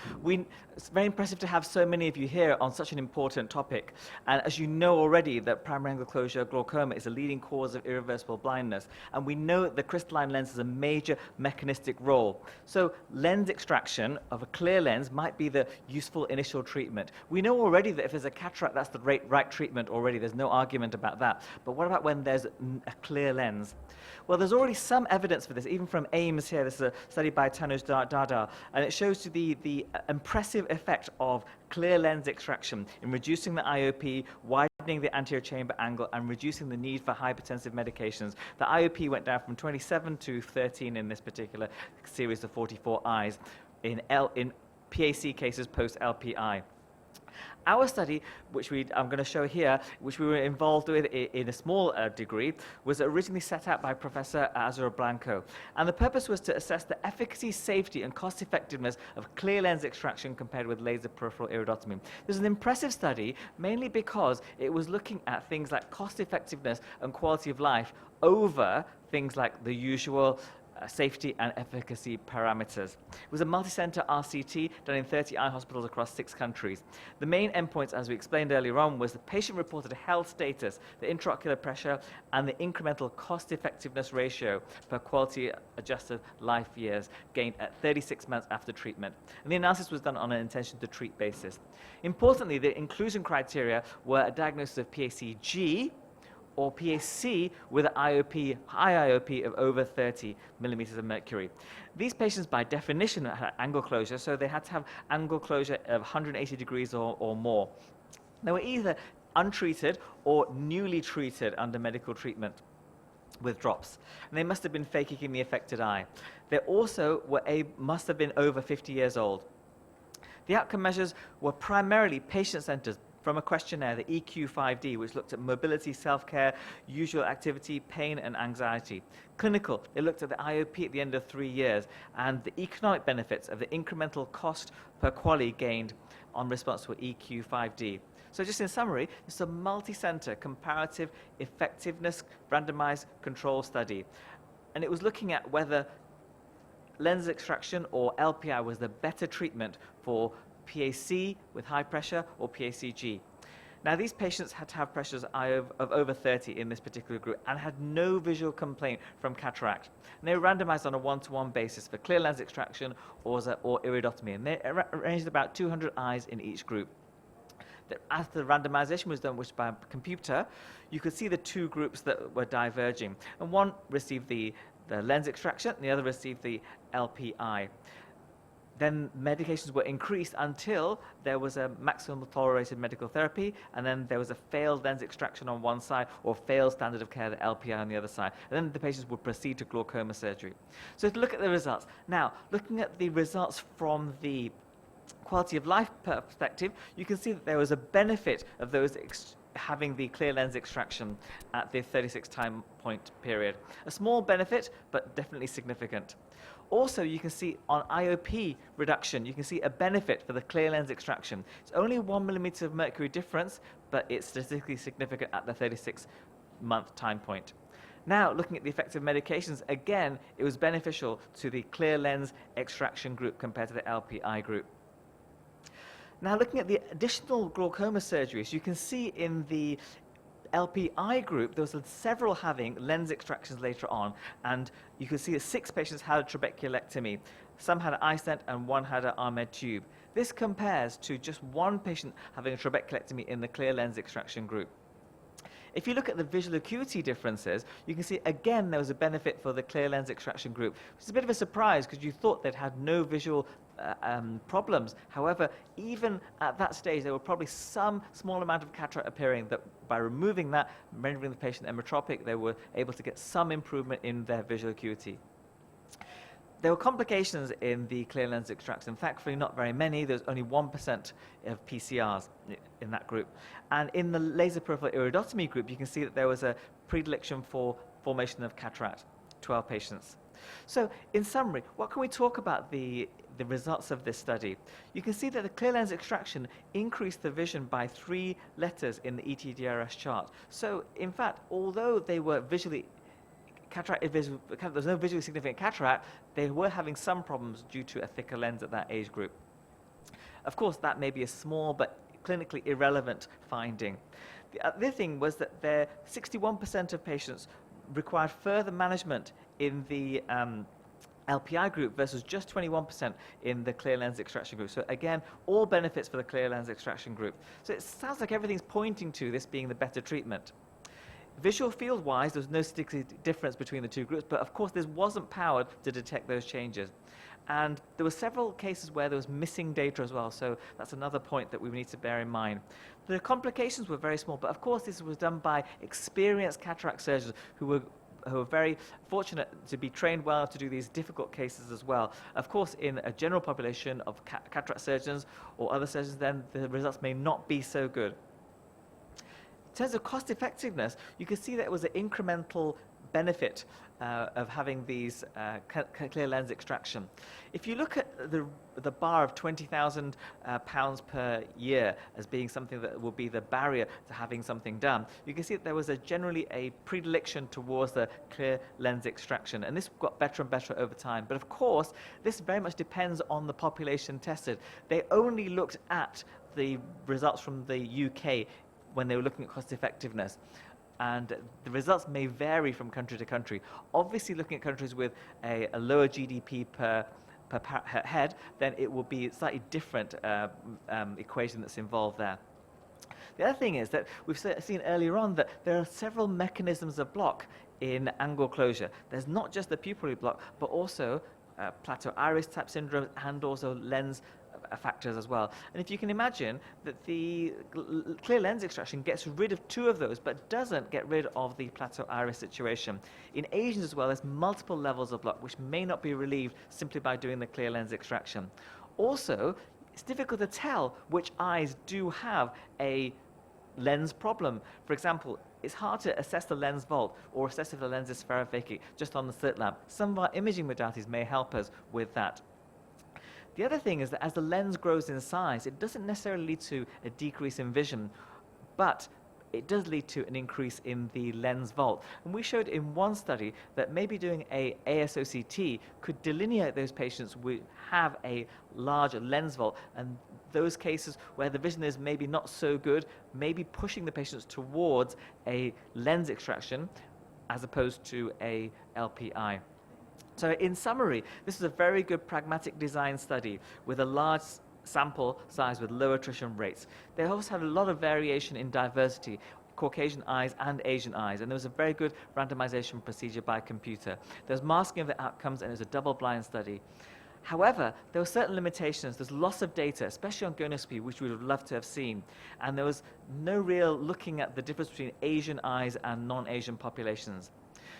it's very impressive to have so many of you here on such an important topic. And as you know already, that primary angle closure glaucoma is a leading cause of irreversible blindness. And we know that the crystalline lens has a major mechanistic role. So lens extraction of a clear lens might be the useful initial treatment. We know already that if there's a cataract, that's the right treatment already. There's no argument about that. But what about when there's a clear lens? Well, there's already some evidence for this, even from AIMS here. This is a study by Tanuj Dada, and it shows you the impressive effect of clear lens extraction in reducing the IOP, widening the anterior chamber angle, and reducing the need for hypertensive medications. The IOP went down from 27 to 13 in this particular series of 44 eyes in PAC cases post-LPI. Our study, which I'm going to show here, which we were involved with in a small degree, was originally set out by Professor Azura Blanco. And the purpose was to assess the efficacy, safety, and cost-effectiveness of clear lens extraction compared with laser peripheral iridotomy. This is an impressive study, mainly because it was looking at things like cost-effectiveness and quality of life over things like the usual safety and efficacy parameters. It was a multi-center RCT done in 30 eye hospitals across 6 countries. The main endpoints, as we explained earlier on, was the patient-reported health status, the intraocular pressure, and the incremental cost-effectiveness ratio per quality-adjusted life years gained at 36 months after treatment. And the analysis was done on an intention-to-treat basis. Importantly, the inclusion criteria were a diagnosis of PACG, or PAC with an IOP, high IOP of over 30 millimeters of mercury. These patients, by definition, had angle closure, so they had to have angle closure of 180 degrees or more. They were either untreated or newly treated under medical treatment with drops. And they must have been phakic in the affected eye. They also must have been over 50 years old. The outcome measures were primarily patient-centered, from a questionnaire, the EQ5D, which looked at mobility, self-care, usual activity, pain and anxiety. Clinical, they looked at the IOP at the end of 3 years and the economic benefits of the incremental cost per QALY gained on response to EQ5D. So just in summary, it's a multi-center comparative effectiveness randomized control study. And it was looking at whether lens extraction or LPI was the better treatment for PAC with high pressure or PACG. Now, these patients had to have pressures of over 30 in this particular group and had no visual complaint from cataract. And they were randomized on a one-to-one basis for clear lens extraction or iridotomy, and they arranged about 200 eyes in each group. As the randomization was done, which by computer, you could see the two groups that were diverging. And one received the lens extraction, and the other received the LPI. Then medications were increased until there was a maximum tolerated medical therapy, and then there was a failed lens extraction on one side or failed standard of care, the LPI on the other side. And then the patients would proceed to glaucoma surgery. So to look at the results. Now, looking at the results from the quality of life perspective, you can see that there was a benefit of those having the clear lens extraction at the 36 time point period. A small benefit, but definitely significant. Also, you can see on IOP reduction, you can see a benefit for the clear lens extraction. It's only 1 millimeter of mercury difference, but it's statistically significant at the 36-month time point. Now, looking at the effect of medications, again, it was beneficial to the clear lens extraction group compared to the LPI group. Now, looking at the additional glaucoma surgeries, you can see in the LPI group, there was several having lens extractions later on, and you can see that 6 patients had a trabeculectomy. Some had an eye stent and 1 had an RMED tube. This compares to just 1 patient having a trabeculectomy in the clear lens extraction group. If you look at the visual acuity differences, you can see again there was a benefit for the clear lens extraction group, which is a bit of a surprise because you thought they'd had no visual problems. However, even at that stage, there were probably some small amount of cataract appearing that by removing that, rendering the patient emmetropic, they were able to get some improvement in their visual acuity. There were complications in the clear lens extraction. Thankfully, not very many. There was only 1% of PCRs in that group. And in the laser peripheral iridotomy group, you can see that there was a predilection for formation of cataract, 12 patients. So, in summary, what can we talk about the results of this study? You can see that the clear lens extraction increased the vision by 3 letters in the ETDRS chart. So, in fact, although they were visually there was no visually significant cataract, they were having some problems due to a thicker lens at that age group. Of course, that may be a small but clinically irrelevant finding. The other thing was that 61% of patients required further management in the LPI group versus just 21% in the clear lens extraction group. So again, all benefits for the clear lens extraction group. So it sounds like everything's pointing to this being the better treatment. Visual field-wise, there was no statistical difference between the two groups, but of course this wasn't powered to detect those changes. And there were several cases where there was missing data as well, so that's another point that we need to bear in mind. The complications were very small, but of course this was done by experienced cataract surgeons who were very fortunate to be trained well to do these difficult cases as well. Of course, in a general population of cataract surgeons or other surgeons, then the results may not be so good. In terms of cost effectiveness, you can see that it was an incremental benefit of having these clear lens extraction. If you look at the bar of £20,000 per year as being something that will be the barrier to having something done, you can see that there was generally a predilection towards the clear lens extraction, and this got better and better over time. But of course, this very much depends on the population tested. They only looked at the results from the UK when they were looking at cost effectiveness. And the results may vary from country to country. Obviously, looking at countries with a lower GDP per head, then it will be a slightly different equation that's involved there. The other thing is that we've seen earlier on that there are several mechanisms of block in angle closure. There's not just the pupillary block, but also plateau iris type syndrome and also lens factors as well. And if you can imagine that the clear lens extraction gets rid of 2 of those but doesn't get rid of the plateau iris situation. In Asians as well, there's multiple levels of block which may not be relieved simply by doing the clear lens extraction. Also, it's difficult to tell which eyes do have a lens problem. For example, it's hard to assess the lens vault or assess if the lens is spheriphakic just on the slit lamp. Some of our imaging modalities may help us with that. The other thing is that as the lens grows in size, it doesn't necessarily lead to a decrease in vision, but it does lead to an increase in the lens vault. And we showed in one study that maybe doing a ASOCT could delineate those patients who have a large lens vault, and those cases where the vision is maybe not so good, maybe pushing the patients towards a lens extraction as opposed to a LPI. So in summary, this is a very good pragmatic design study with a large sample size with low attrition rates. They also had a lot of variation in diversity, Caucasian eyes and Asian eyes, and there was a very good randomization procedure by computer. There was masking of the outcomes, and it was a double-blind study. However, there were certain limitations. There's loss of data, especially on gonioscopy, which we would have loved to have seen. And there was no real looking at the difference between Asian eyes and non-Asian populations.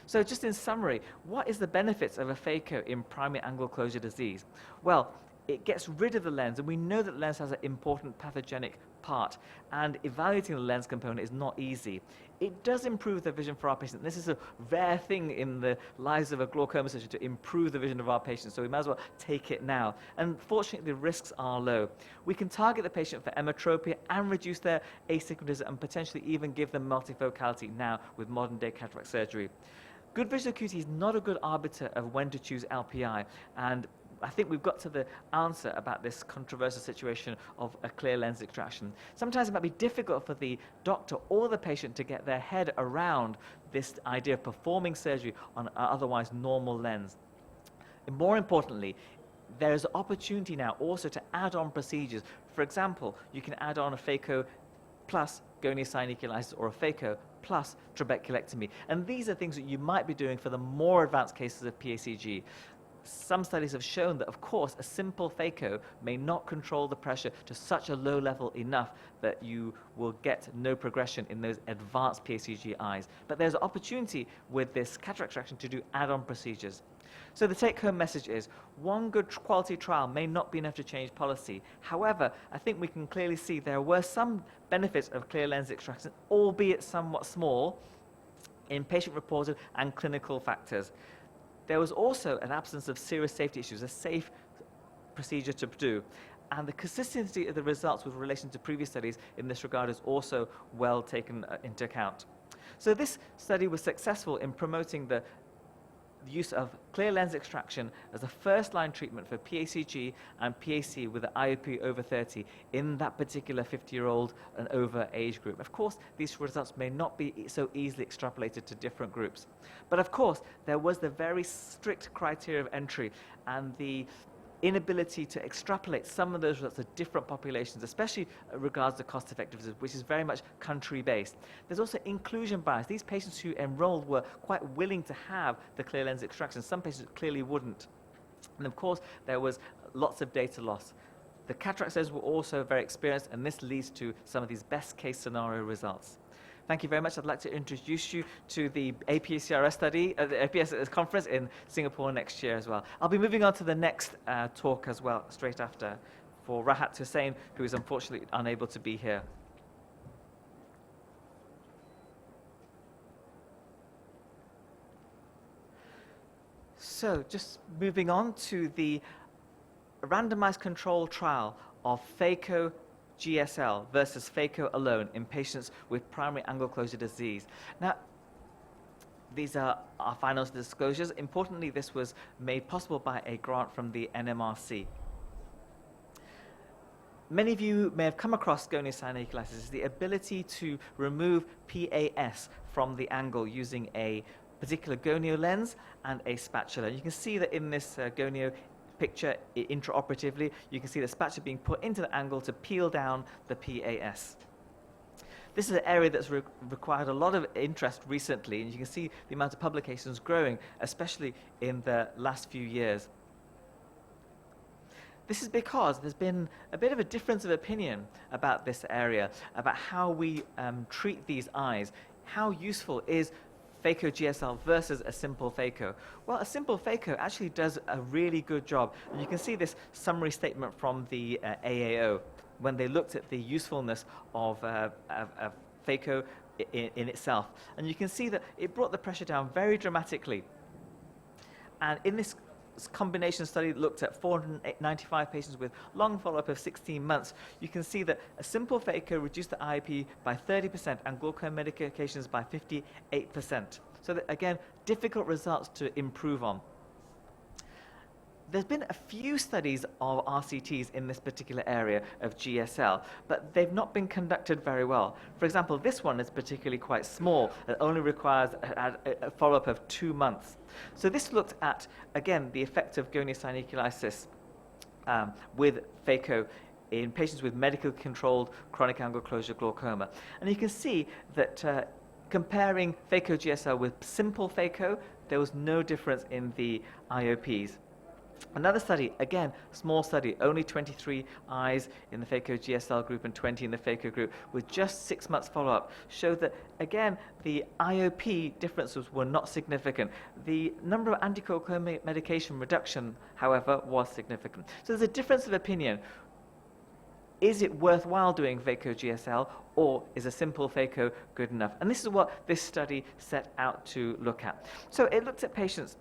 So just in summary, what is the benefits of a phaco in primary angle closure disease? Well, it gets rid of the lens, and we know that the lens has an important pathogenic part, and evaluating the lens component is not easy. It does improve the vision for our patients. This is a rare thing in the lives of a glaucoma surgeon, to improve the vision of our patients, so we might as well take it now. And fortunately, the risks are low. We can target the patient for emmetropia and reduce their astigmatism, and potentially even give them multifocality now with modern-day cataract surgery. Good visual acuity is not a good arbiter of when to choose LPI, and I think we've got to the answer about this controversial situation of a clear lens extraction. Sometimes it might be difficult for the doctor or the patient to get their head around this idea of performing surgery on an otherwise normal lens. And more importantly, there is an opportunity now also to add on procedures. For example, you can add on a phaco plus goniosyneculasis or a phaco plus trabeculectomy. And these are things that you might be doing for the more advanced cases of PACG. Some studies have shown that, of course, a simple phaco may not control the pressure to such a low level enough that you will get no progression in those advanced PACG eyes. But there's an opportunity with this cataract extraction to do add-on procedures. So the take-home message is, one good quality trial may not be enough to change policy. However, I think we can clearly see there were some benefits of clear lens extraction, albeit somewhat small, in patient-reported and clinical factors. There was also an absence of serious safety issues, a safe procedure to do. And the consistency of the results with relation to previous studies in this regard is also well taken into account. So this study was successful in promoting the use of clear lens extraction as a first-line treatment for PACG and PAC with an IOP over 30 in that particular 50-year-old and over age group. Of course, these results may not be so easily extrapolated to different groups. But of course, there was the very strict criteria of entry and the inability to extrapolate some of those results to different populations, especially regards to cost effectiveness, which is very much country-based. There's also inclusion bias. These patients who enrolled were quite willing to have the clear lens extraction. Some patients clearly wouldn't. And of course, there was lots of data loss. The cataract surgeons were also very experienced, and this leads to some of these best-case scenario results. Thank you very much. I'd like to introduce you to the APCRS study, the APS conference in Singapore next year as well. I'll be moving on to the next talk as well, straight after, for Rahat Hussain, who is unfortunately unable to be here. So, just moving on to the randomized control trial of phaco GSL versus phaco alone in patients with primary angle closure disease. Now, these are our final disclosures. Importantly, this was made possible by a grant from the NMRC. Many of you may have come across goniosyneculasis. It's the ability to remove PAS from the angle using a particular gonio lens and a spatula. You can see that in this gonio picture intraoperatively, you can see the spatula being put into the angle to peel down the PAS. This is an area that's required a lot of interest recently, and you can see the amount of publications growing, especially in the last few years. This is because there's been a bit of a difference of opinion about this area, about how we treat these eyes. How useful is phaco GSL versus a simple phaco? Well, a simple phaco actually does a really good job. And you can see this summary statement from the AAO when they looked at the usefulness of phaco in itself. And you can see that it brought the pressure down very dramatically. And in this combination study that looked at 495 patients with long follow-up of 16 months, you can see that a simple phaco reduced the IOP by 30% and glaucoma medications by 58%. So that, again, difficult results to improve on. There's been a few studies of RCTs in this particular area of GSL, but they've not been conducted very well. For example, this one is particularly quite small. It only requires a follow-up of 2 months. So this looked at, again, the effect of goniosynechilitis with phaco in patients with medically controlled chronic angle closure glaucoma. And you can see that comparing phaco GSL with simple phaco, there was no difference in the IOPs. Another study, again, small study, only 23 eyes in the phaco GSL group and 20 in the phaco group, with just 6 months follow-up, showed that, again, the IOP differences were not significant. The number of anti-glaucoma medication reduction, however, was significant. So there's a difference of opinion. Is it worthwhile doing phaco GSL, or is a simple phaco good enough? And this is what this study set out to look at. So it looked at patients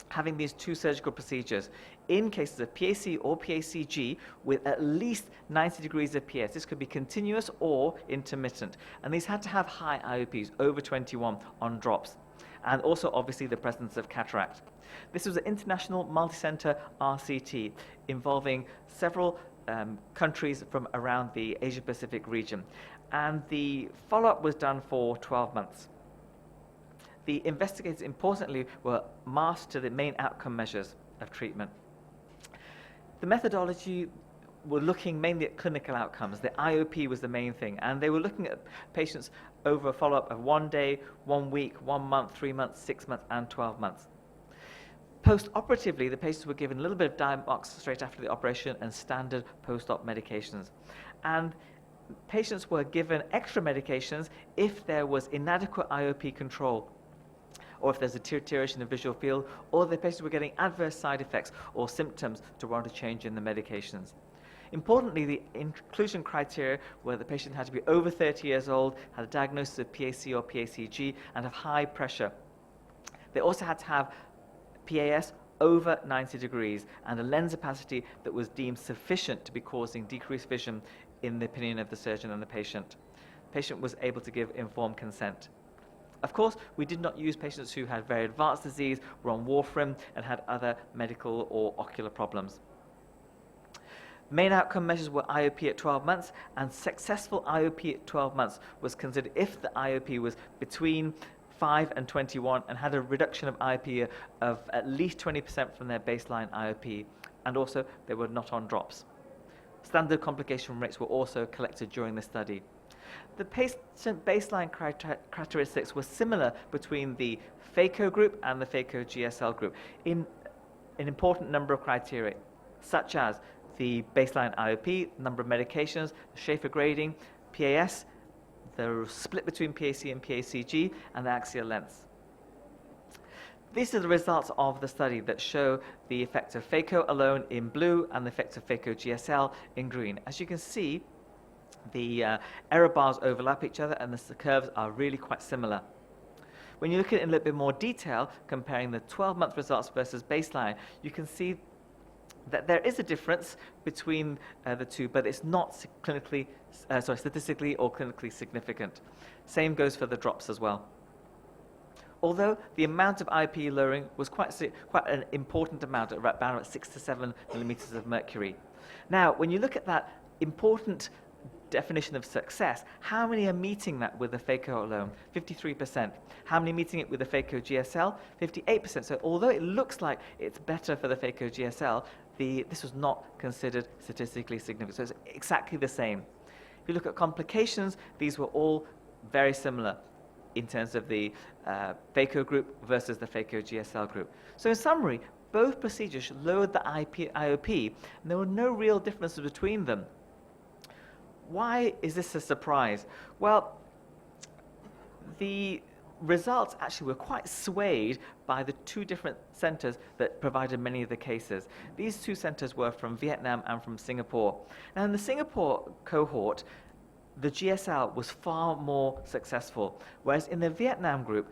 having these 2 surgical procedures in cases of PAC or PACG with at least 90 degrees of PS. This could be continuous or intermittent. And these had to have high IOPs, over 21 on drops. And also, obviously, the presence of cataract. This was an international multi-center RCT involving several countries from around the Asia-Pacific region. And the follow-up was done for 12 months. The investigators, importantly, were masked to the main outcome measures of treatment. The methodology were looking mainly at clinical outcomes. The IOP was the main thing, and they were looking at patients over a follow-up of 1 day, 1 week, 1 month, 3 months, 6 months, and 12 months. Post-operatively, the patients were given a little bit of Diamox straight after the operation and standard post-op medications. And patients were given extra medications if there was inadequate IOP control, or if there's a deterioration of visual field, or the patients were getting adverse side effects or symptoms to warrant a change in the medications. Importantly, the inclusion criteria were the patient had to be over 30 years old, had a diagnosis of PAC or PACG, and have high pressure. They also had to have PAS over 90 degrees and a lens opacity that was deemed sufficient to be causing decreased vision in the opinion of the surgeon and the patient. The patient was able to give informed consent. Of course, we did not use patients who had very advanced disease, were on warfarin, and had other medical or ocular problems. Main outcome measures were IOP at 12 months, and successful IOP at 12 months was considered if the IOP was between 5 and 21 and had a reduction of IOP of at least 20% from their baseline IOP, and also they were not on drops. Standard complication rates were also collected during the study. The patient baseline characteristics were similar between the phaco group and the phaco GSL group in an important number of criteria, such as the baseline IOP, number of medications, the Schaefer grading, PAS, the split between PAC and PACG, and the axial length. These are the results of the study that show the effect of phaco alone in blue and the effect of phaco GSL in green. As you can see, the error bars overlap each other and the curves are really quite similar. When you look at it in a little bit more detail, comparing the 12-month results versus baseline, you can see that there is a difference between the two, but it's not statistically or clinically significant. Same goes for the drops as well. Although the amount of IOP lowering was quite an important amount, at about 6 to 7 millimeters of mercury. Now, when you look at that important definition of success, how many are meeting that with the phaco alone? 53%. How many meeting it with the phaco GSL? 58%. So although it looks like it's better for the phaco GSL, this was not considered statistically significant. So it's exactly the same. If you look at complications, these were all very similar in terms of the phaco group versus the phaco GSL group. So in summary, both procedures lowered the IOP, and there were no real differences between them. Why is this a surprise? Well, the results actually were quite swayed by the two different centers that provided many of the cases. These two centers were from Vietnam and from Singapore. Now, in the Singapore cohort, the GSL was far more successful, whereas in the Vietnam group,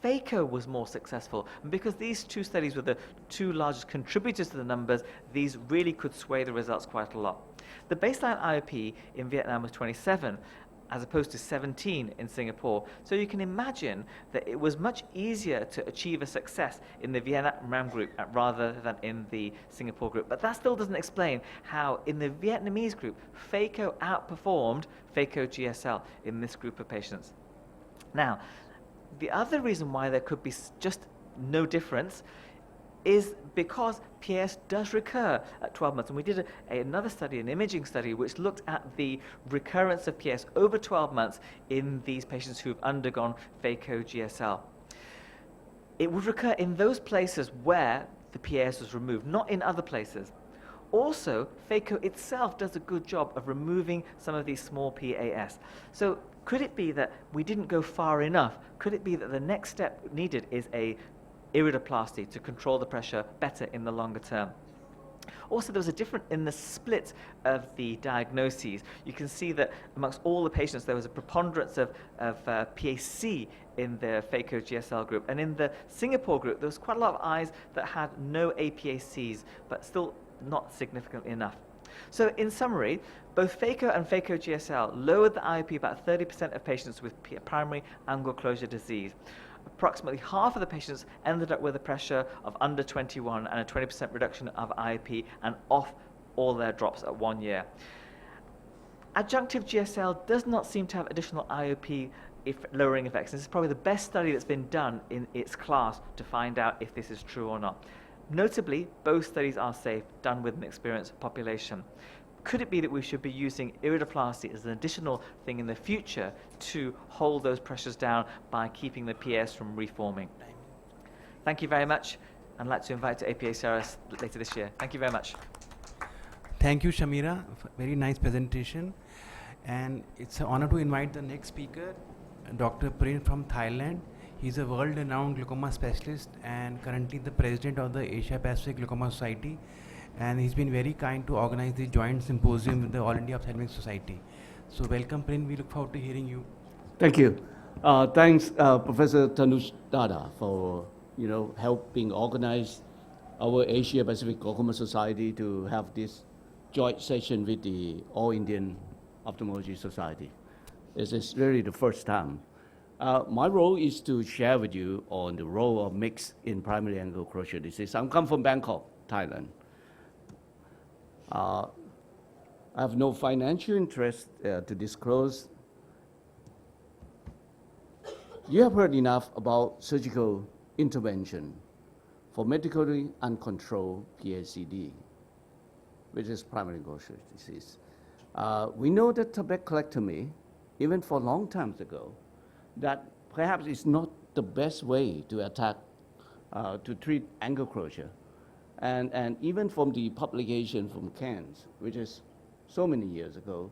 phaco was more successful. And because these two studies were the two largest contributors to the numbers, these really could sway the results quite a lot. The baseline IOP in Vietnam was 27, as opposed to 17 in Singapore. So you can imagine that it was much easier to achieve a success in the Vietnam group rather than in the Singapore group. But that still doesn't explain how in the Vietnamese group, phaco outperformed phaco GSL in this group of patients. Now, the other reason why there could be just no difference is because PS does recur at 12 months. And we did another study, an imaging study, which looked at the recurrence of PS over 12 months in these patients who've undergone phaco GSL. It would recur in those places where the PS was removed, not in other places. Also, phaco itself does a good job of removing some of these small PAS. So could it be that we didn't go far enough? Could it be that the next step needed is a iridoplasty to control the pressure better in the longer term? Also, there was a difference in the split of the diagnoses. You can see that amongst all the patients, there was a preponderance of PAC in the phaco GSL group. And in the Singapore group, there was quite a lot of eyes that had no APACs, but still not significantly enough. So in summary, both phaco and phaco GSL lowered the IOP about 30% of patients with primary angle closure disease. Approximately half of the patients ended up with a pressure of under 21 and a 20% reduction of IOP and off all their drops at 1 year. Adjunctive GSL does not seem to have additional IOP lowering effects. This is probably the best study that's been done in its class to find out if this is true or not. Notably, both studies are safe, done with an experienced population. Could it be that we should be using iridoplasty as an additional thing in the future to hold those pressures down by keeping the PS from reforming? Thank you very much. I'd like to invite to APACRS later this year. Thank you very much. Thank you, Shamira. Very nice presentation. And it's an honor to invite the next speaker, Dr. Prin from Thailand. He's a world-renowned glaucoma specialist and currently the president of the Asia Pacific Glaucoma Society. And he's been very kind to organize the joint symposium with the All India Ophthalmic Society. So welcome, Prin. We look forward to hearing you. Thank you. Thanks, Professor Tanuj Dada, for helping organize our Asia Pacific Glaucoma Society to have this joint session with the All Indian Ophthalmology Society. This is really the first time. My role is to share with you on the role of mix in primary angle closure disease. I come from Bangkok, Thailand. I have no financial interest to disclose. You have heard enough about surgical intervention for medically uncontrolled PACD, which is primary angle closure disease. We know that tabeculectomy, even for long times ago, that perhaps is not the best way to attack, to treat angle closure. And even from the publication from Cairns, which is so many years ago,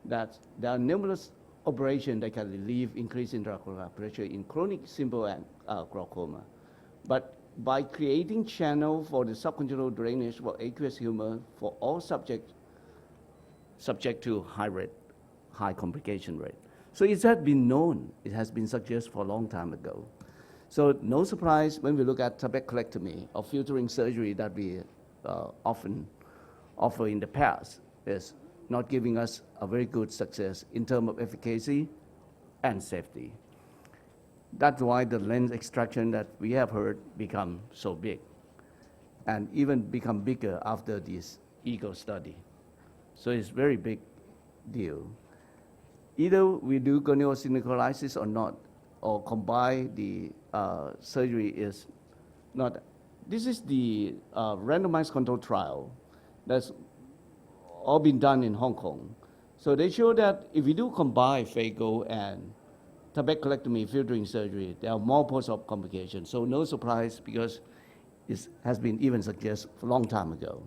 that there are numerous operations that can relieve increased intraocular pressure in chronic simple glaucoma. But by creating channel for the subconjunctival drainage for aqueous humor for all subject to high complication rate. So it has been known, it has been suggested for a long time ago. So no surprise when we look at tabeculectomy or filtering surgery that we often offer in the past is not giving us a very good success in terms of efficacy and safety. That's why the lens extraction that we have heard become so big and even become bigger after this EAGLE study. So it's a very big deal. Either we do corneal synecholysis or not, or combine the surgery is not. This is the randomized controlled trial that's all been done in Hong Kong. So they show that if you do combine phaco and tabeculectomy filtering surgery, there are more post-op complications. So no surprise because it has been even suggested a long time ago.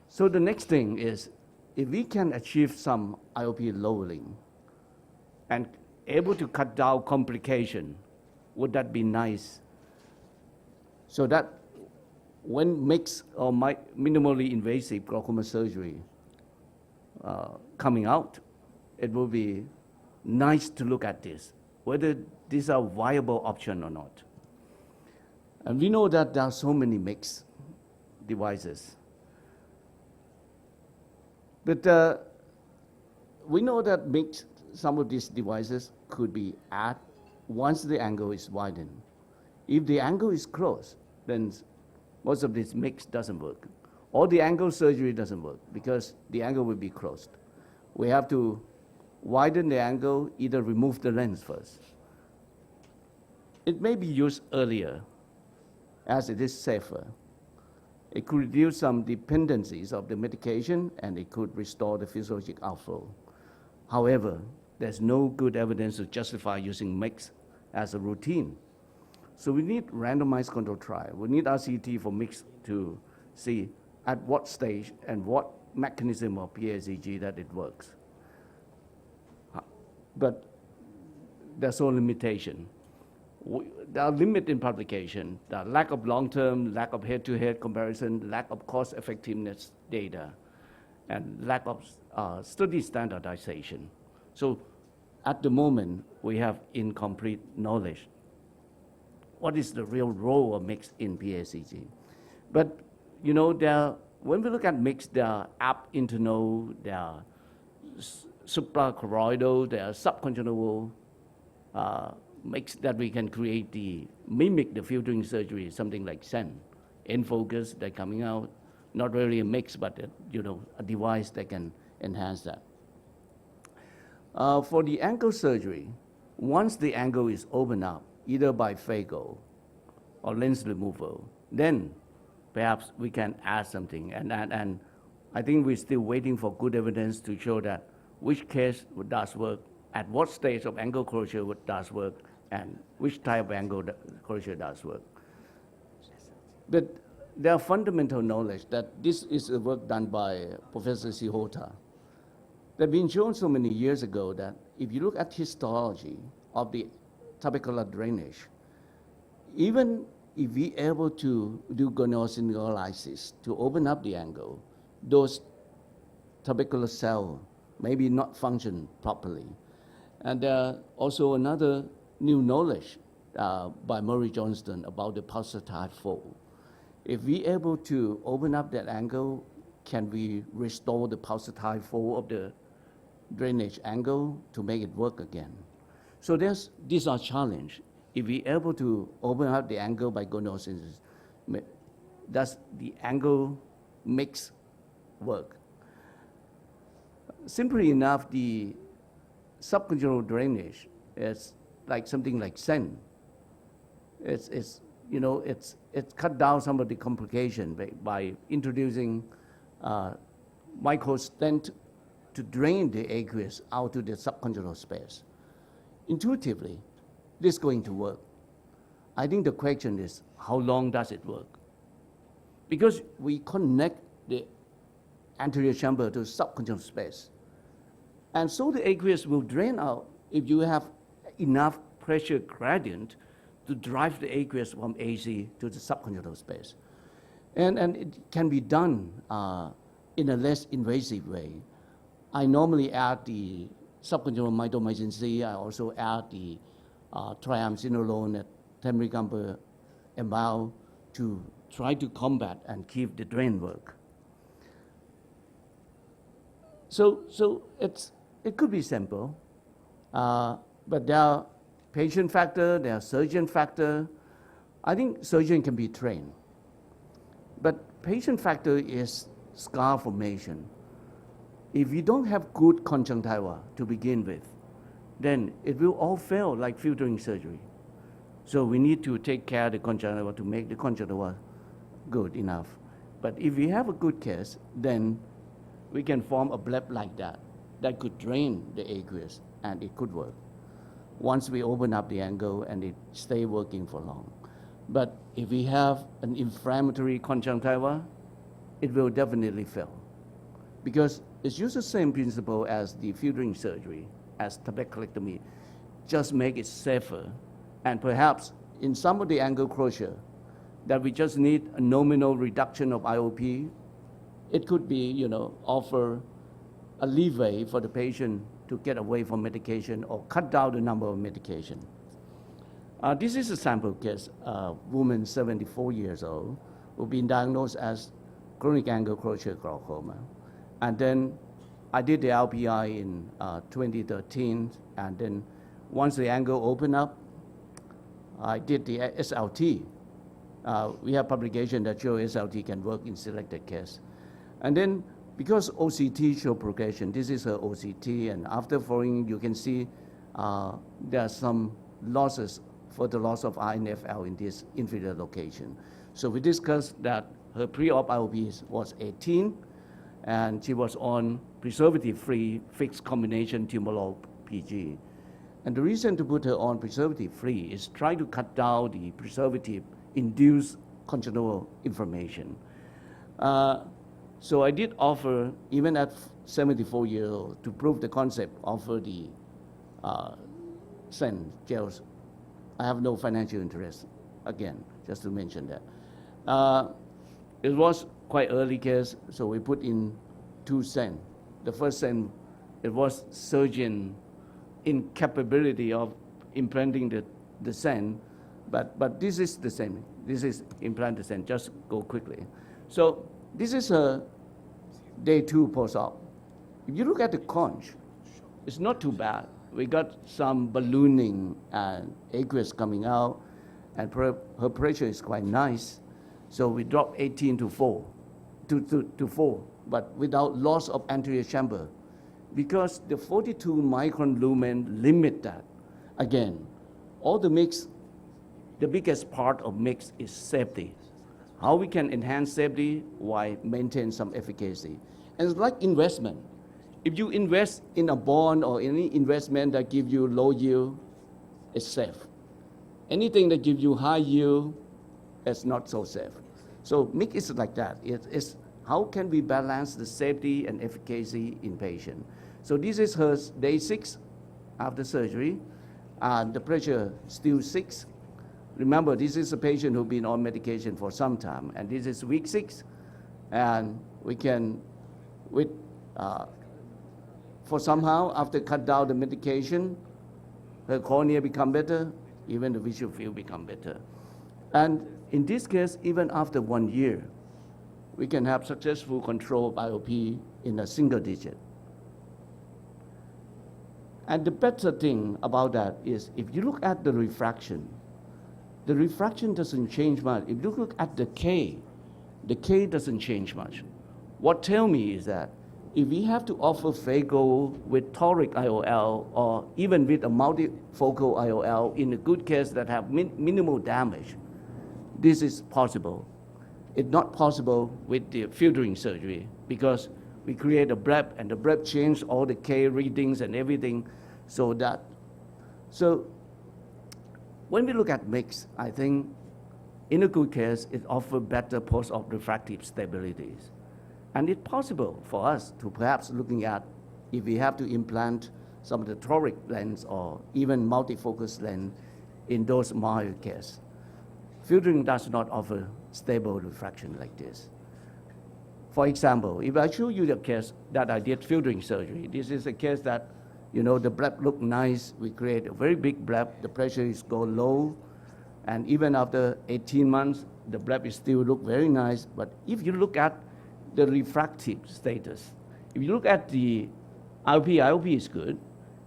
So the next thing is if we can achieve some IOP lowering and able to cut down complication, would that be nice? So that when mixed or minimally invasive glaucoma surgery coming out, it will be nice to look at this, whether these are viable option or not. And we know that there are so many mixed devices. But we know that some of these devices could be added once the angle is widened. If the angle is close, then most of this mix doesn't work. Or the angle surgery doesn't work because the angle will be closed. We have to widen the angle, either remove the lens first. It may be used earlier as it is safer. It could reduce some dependencies of the medication and it could restore the physiologic outflow. However, there's no good evidence to justify using mix as a routine. So we need randomized control trial. We need RCT for mix to see at what stage and what mechanism of PSEG that it works. But there's no limitation. There are limits in publication, the lack of long-term, lack of head-to-head comparison, lack of cost-effectiveness data, and lack of study standardization. So at the moment, we have incomplete knowledge. What is the real role of mix in PSEG? But you know, when we look at mix, there are ab-internal, there are suprachoroidal, there are subconjunctival mix that we can create mimic the filtering surgery, something like SEN, in focus, they're coming out, not really a mix, but a device that can enhance that. For the angle surgery, once the angle is opened up, either by phaco or lens removal, then perhaps we can add something. And I think we're still waiting for good evidence to show that which case does work, at what stage of angle closure does work, and which type of angle closure does work. But there are fundamental knowledge that this is a work done by Professor Sihota. They've been shown so many years ago that if you look at histology of the tubercular drainage, even if we able to do goniosynolysis to open up the angle, those tubercular cells maybe not function properly. And also another new knowledge by Murray Johnston about the pulsatile fold. If we able to open up that angle, can we restore the pulsatile fold of the drainage angle to make it work again? So these are challenges. If we able to open up the angle by goniosynolysis, does the angle mix work? Simply enough, the subconjunctival drainage is like something like SEN. It's cut down some of the complication by introducing micro stent to drain the aqueous out to the subconjunctival space. Intuitively, this is going to work. I think the question is, how long does it work? Because we connect the anterior chamber to subconjunctival space. And so the aqueous will drain out if you have enough pressure gradient to drive the aqueous from AC to the subconjunctival space. And it can be done in a less invasive way. I normally add the subconjunctival mitomycin C. I also add the triamcinolone at 10 mg per ml to try to combat and keep the drain work. So it could be simple, but there are patient factor, there are surgeon factor. I think surgeon can be trained, but patient factor is scar formation. If you don't have good conjunctiva to begin with, then it will all fail like filtering surgery. So we need to take care of the conjunctiva to make the conjunctiva good enough. But if we have a good case, then we can form a bleb like that could drain the aqueous, and it could work once we open up the angle and it stay working for long. But if we have an inflammatory conjunctiva, it will definitely fail, because it's used the same principle as the filtering surgery, as tuberculectomy. just make it safer. And perhaps in some of the angle closure, that we just need a nominal reduction of IOP, it could be, offer a leeway for the patient to get away from medication or cut down the number of medication. This is a sample case, a woman 74 years old, who's been diagnosed as chronic angle closure glaucoma. And then I did the LPI in 2013, and then once the angle opened up, I did the SLT. We have publication that show SLT can work in selected case. And then because OCT show progression, this is her OCT, and after following, you can see there are some losses for the loss of INFL in this inferior location. So we discussed that her pre-op IOP was 18, and she was on preservative-free fixed combination tumoral PG. And the reason to put her on preservative-free is try to cut down the preservative-induced congenital inflammation. So I did offer, even at 74 years old, to prove the concept, offer the SEN gels. I have no financial interest, again, just to mention that. It was quite early case, so we put in 2 SEN. The first SEN, it was surgeon incapability of implanting the SEN, but this is the same. This is implanted SEN, just go quickly. So this is a day 2 post-op. If you look at the conch, it's not too bad. We got some ballooning and aqueous coming out, and her pressure is quite nice. So we dropped 18 to 4, to 4, but without loss of anterior chamber, because the 42 micron lumen limit that. Again, all the mix, the biggest part of mix is safety. How we can enhance safety while maintain some efficacy. And it's like investment. If you invest in a bond or any investment that gives you low yield, it's safe. Anything that gives you high yield, it's not so safe. So mix is like that. It's how can we balance the safety and efficacy in patient. So this is her day 6 after surgery, and the pressure still 6. Remember, this is a patient who's been on medication for some time, and this is week 6, and we can, for somehow, after cut down the medication, her cornea become better, even the visual field become better. And in this case, even after 1 year, we can have successful control of IOP in a single digit. And the better thing about that is, if you look at the refraction doesn't change much. If you look at the K doesn't change much. What tell me is that if we have to offer phago with toric IOL or even with a multifocal IOL in a good case that have minimal damage, this is possible. It's not possible with the filtering surgery because we create a bleb and the bleb change all the K readings and everything so when we look at mix, I think in a good case, it offers better post-op refractive stabilities. And it's possible for us to perhaps looking at if we have to implant some of the toric lens or even multifocus lens in those mild cases. Filtering does not offer stable refraction like this. For example, if I show you the case that I did filtering surgery, this is a case that, the bleb look nice. We create a very big bleb. The pressure is go low. And even after 18 months, the bleb is still look very nice. But if you look at the refractive status, if you look at the IOP is good.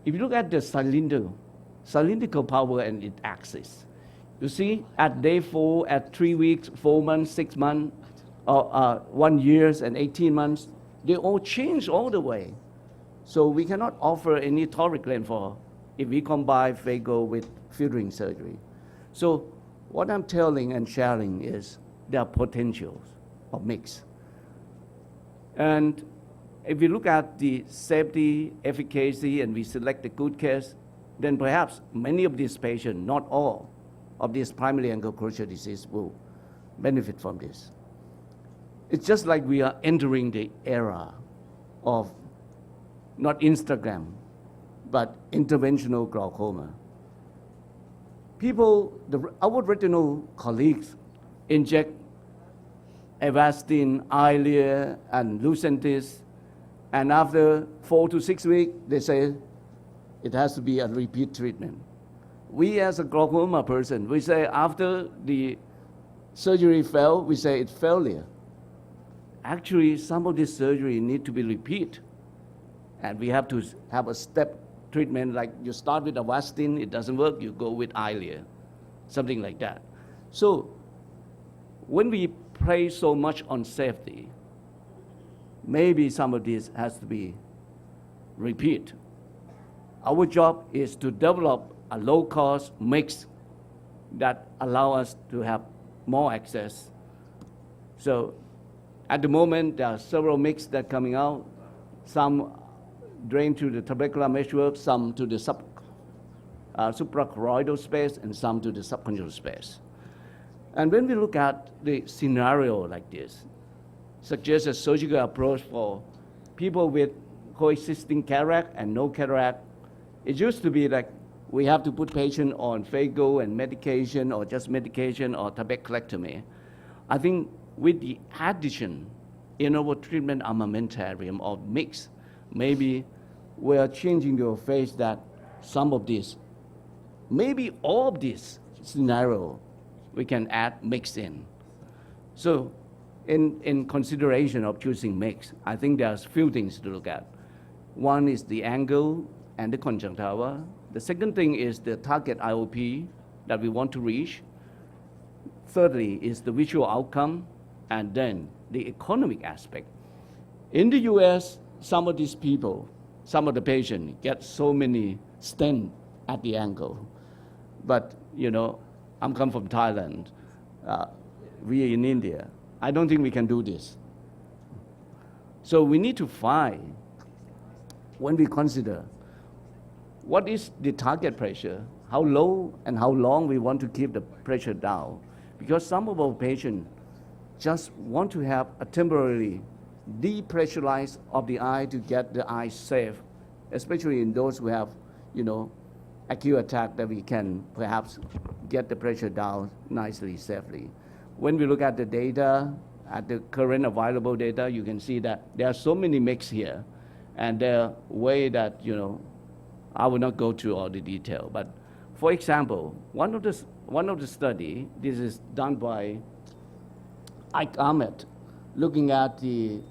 If you look at the cylindrical power and its axis, you see at day 4, at 3 weeks, 4 months, 6 months, 1 year and 18 months, they all change all the way. So we cannot offer any toric lens if we combine phago with filtering surgery. So what I'm telling and sharing is there are potentials of mix. And if we look at the safety, efficacy, and we select the good case, then perhaps many of these patients, not all of this primary angle closure disease will benefit from this. It's just like we are entering the era of not Instagram, but interventional glaucoma. our retinal colleagues inject Avastin, Eylea, and Lucentis, and after 4 to 6 weeks, they say it has to be a repeat treatment. We as a glaucoma person, we say after the surgery failed, we say it's failure. Actually, some of this surgery need to be repeat, and we have to have a step treatment, like you start with Avastin, it doesn't work, you go with Eylea, something like that. So when we place so much on safety, maybe some of this has to be repeat. Our job is to develop a low-cost mix that allow us to have more access. So at the moment, there are several mixes that are coming out. Some drain to the trabecular meshwork, some to the suprachoroidal space, and some to the subconjunctival space. And when we look at the scenario like this, suggests a surgical approach for people with coexisting cataract and no cataract. It used to be like we have to put patient on phago and medication, or just medication, or trabeculectomy. I think with the addition in our treatment armamentarium of mix, maybe we are changing your face that some of this, maybe all of this scenario, we can add mix in. So in consideration of choosing mix, I think there's a few things to look at. One is the angle and the conjunctiva. The second thing is the target IOP that we want to reach. Thirdly is the visual outcome, and then the economic aspect. In the US, some of these people, some of the patients get so many stents at the angle. But, you know, I'm come from Thailand. We are in India. I don't think we can do this. So we need to find, when we consider what is the target pressure, how low and how long we want to keep the pressure down. Because some of our patients just want to have a temporary depressurize of the eye to get the eye safe, especially in those who have, you know, acute attack, that we can perhaps get the pressure down nicely, safely. When we look at the data, at the current available data, you can see that there are so many mix here, and there are ways that, you know, I will not go through all the detail. But for example, one of the study, this is done by Ike Ahmed, looking at the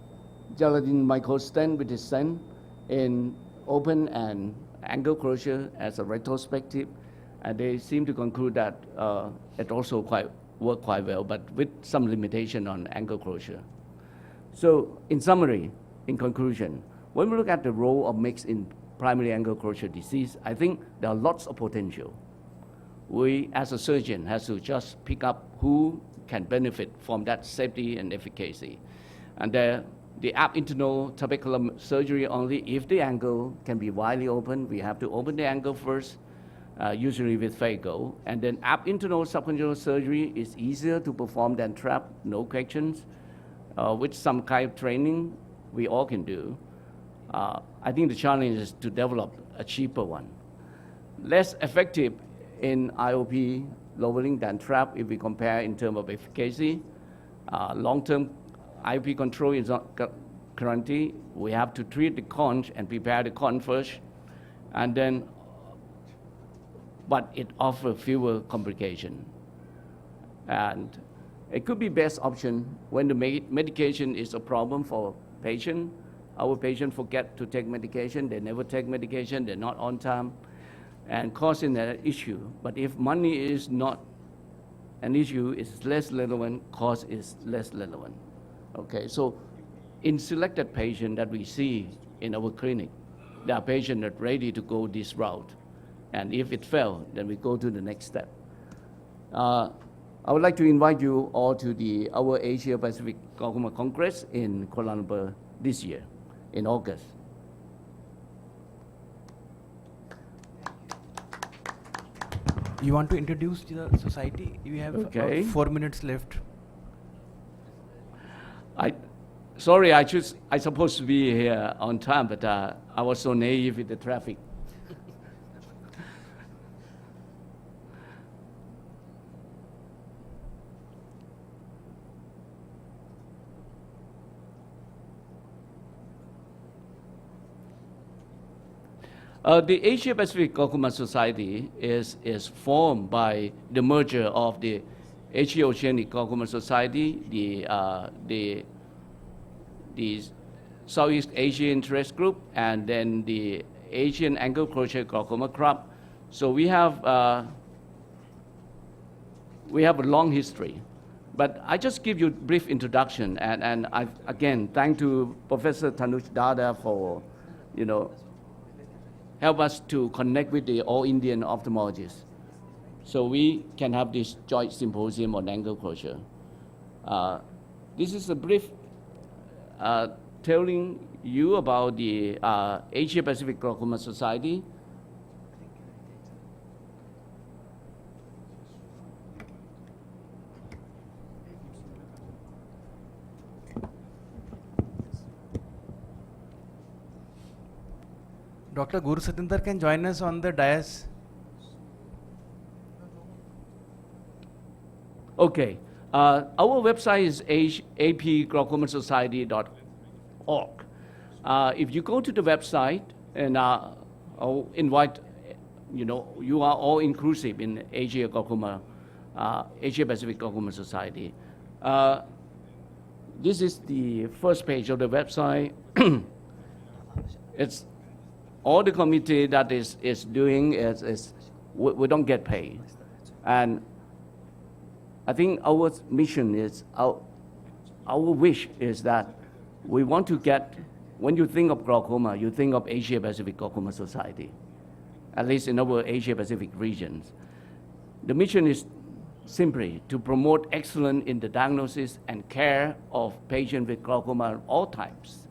gelatin microstent with the stent in open and angle closure as a retrospective, and they seem to conclude that it also worked quite well, but with some limitation on angle closure. So in summary, in conclusion, when we look at the role of mix in primary angle closure disease, I think there are lots of potential. We, as a surgeon, has to just pick up who can benefit from that safety and efficacy. And the ab internal trabecular surgery only if the angle can be widely open. We have to open the angle first, usually with phago. And then ab internal subconjunctival surgery is easier to perform than trap, no questions. With some kind of training, we all can do. I think the challenge is to develop a cheaper one. Less effective in IOP lowering than trap if we compare in terms of efficacy. Long-term IOP control is not guaranteed. We have to treat the conch and prepare the conch first, and then, but it offers fewer complications. And it could be best option when the medication is a problem for patient. Our patient forget to take medication, they never take medication, they're not on time, and causing an issue. But if money is not an issue, it's less relevant, cost is less relevant. Okay, so in selected patients that we see in our clinic, there are patients that are ready to go this route. And if it fails, then we go to the next step. I would like to invite you all to our Asia Pacific Glaucoma Congress in Kuala Lumpur this year, in August. You want to introduce the society? You have Okay. 4 minutes left. Sorry, I supposed to be here on time, but I was so naive with the traffic. The Asia Pacific Glaucoma Society is formed by the merger of the AIOC2020 Glaucoma Society, the Southeast Asia Interest Group, and then the Asian Angle Crochet Glaucoma Club. So we have a long history. But I just give you a brief introduction, and I again thank to Professor Tanuj Dada for, help us to connect with the all Indian ophthalmologists, so we can have this joint symposium on angle closure. This is a brief telling you about the Asia Pacific Glaucoma Society. Dr. Guru Satinder can join us on the dais. Okay, our website is apglaucomasociety.org. If you go to the website, and I'll invite, you are all inclusive in Asia Pacific Glaucoma Society. This is the first page of the website. It's all the committee that is doing is we don't get paid. And I think our mission is, our wish is that we want to get, when you think of glaucoma, you think of Asia Pacific Glaucoma Society, at least in our Asia Pacific regions. The mission is simply to promote excellence in the diagnosis and care of patients with glaucoma of all types,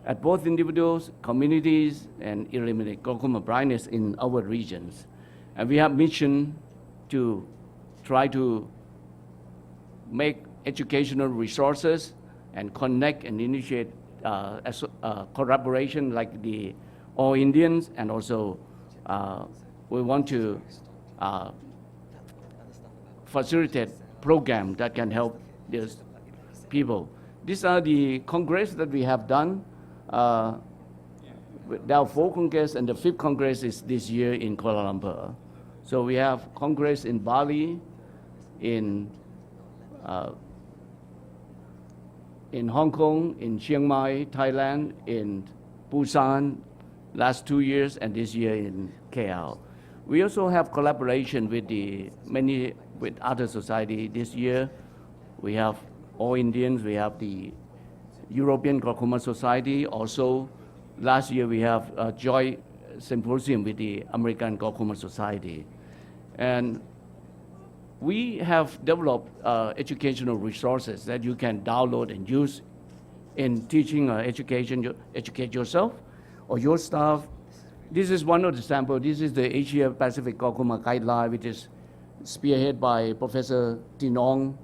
at both individuals, communities, and eliminate glaucoma blindness in our regions. And we have mission to try to make educational resources and connect and initiate collaboration like the All Indians, and also we want to facilitate programs that can help these people. These are the congress that we have done. There are 4 congresses, and the 5th congress is this year in Kuala Lumpur. So we have congress in Bali, in Hong Kong, in Chiang Mai, Thailand, in Busan, last 2 years, and this year in KL. We also have collaboration with with other society. This year, we have All Indians, we have the European Glaucoma Society. Also, last year we have a joint symposium with the American Glaucoma Society. And we have developed educational resources that you can download and use in teaching or educate yourself or your staff. This is one of the samples. This is the Asia Pacific Glaucoma Guideline, which is spearheaded by Professor Tin Ong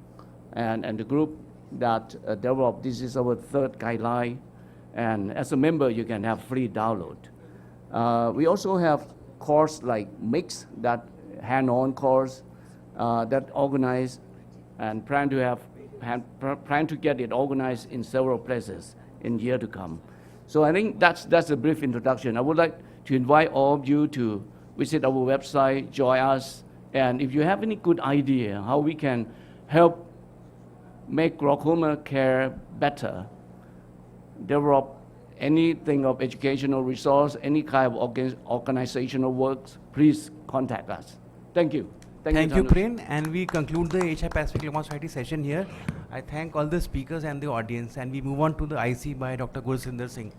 and the group that developed. This is our 3rd guideline, and as a member you can have free download. We also have course like Mix, that hand-on course that organized and plan to get it organized in several places in year to come. So I think that's a brief introduction. I would like to invite all of you to visit our website, join us, and if you have any good idea how we can help make glaucoma care better, develop anything of educational resource, any kind of organizational works, please contact us. Thank you. Thank you, Tanuj. Prin. And we conclude the Asia Pacific Glaucoma Society session here. I thank all the speakers and the audience, and we move on to the IC by Dr. Guru Satinder Singh.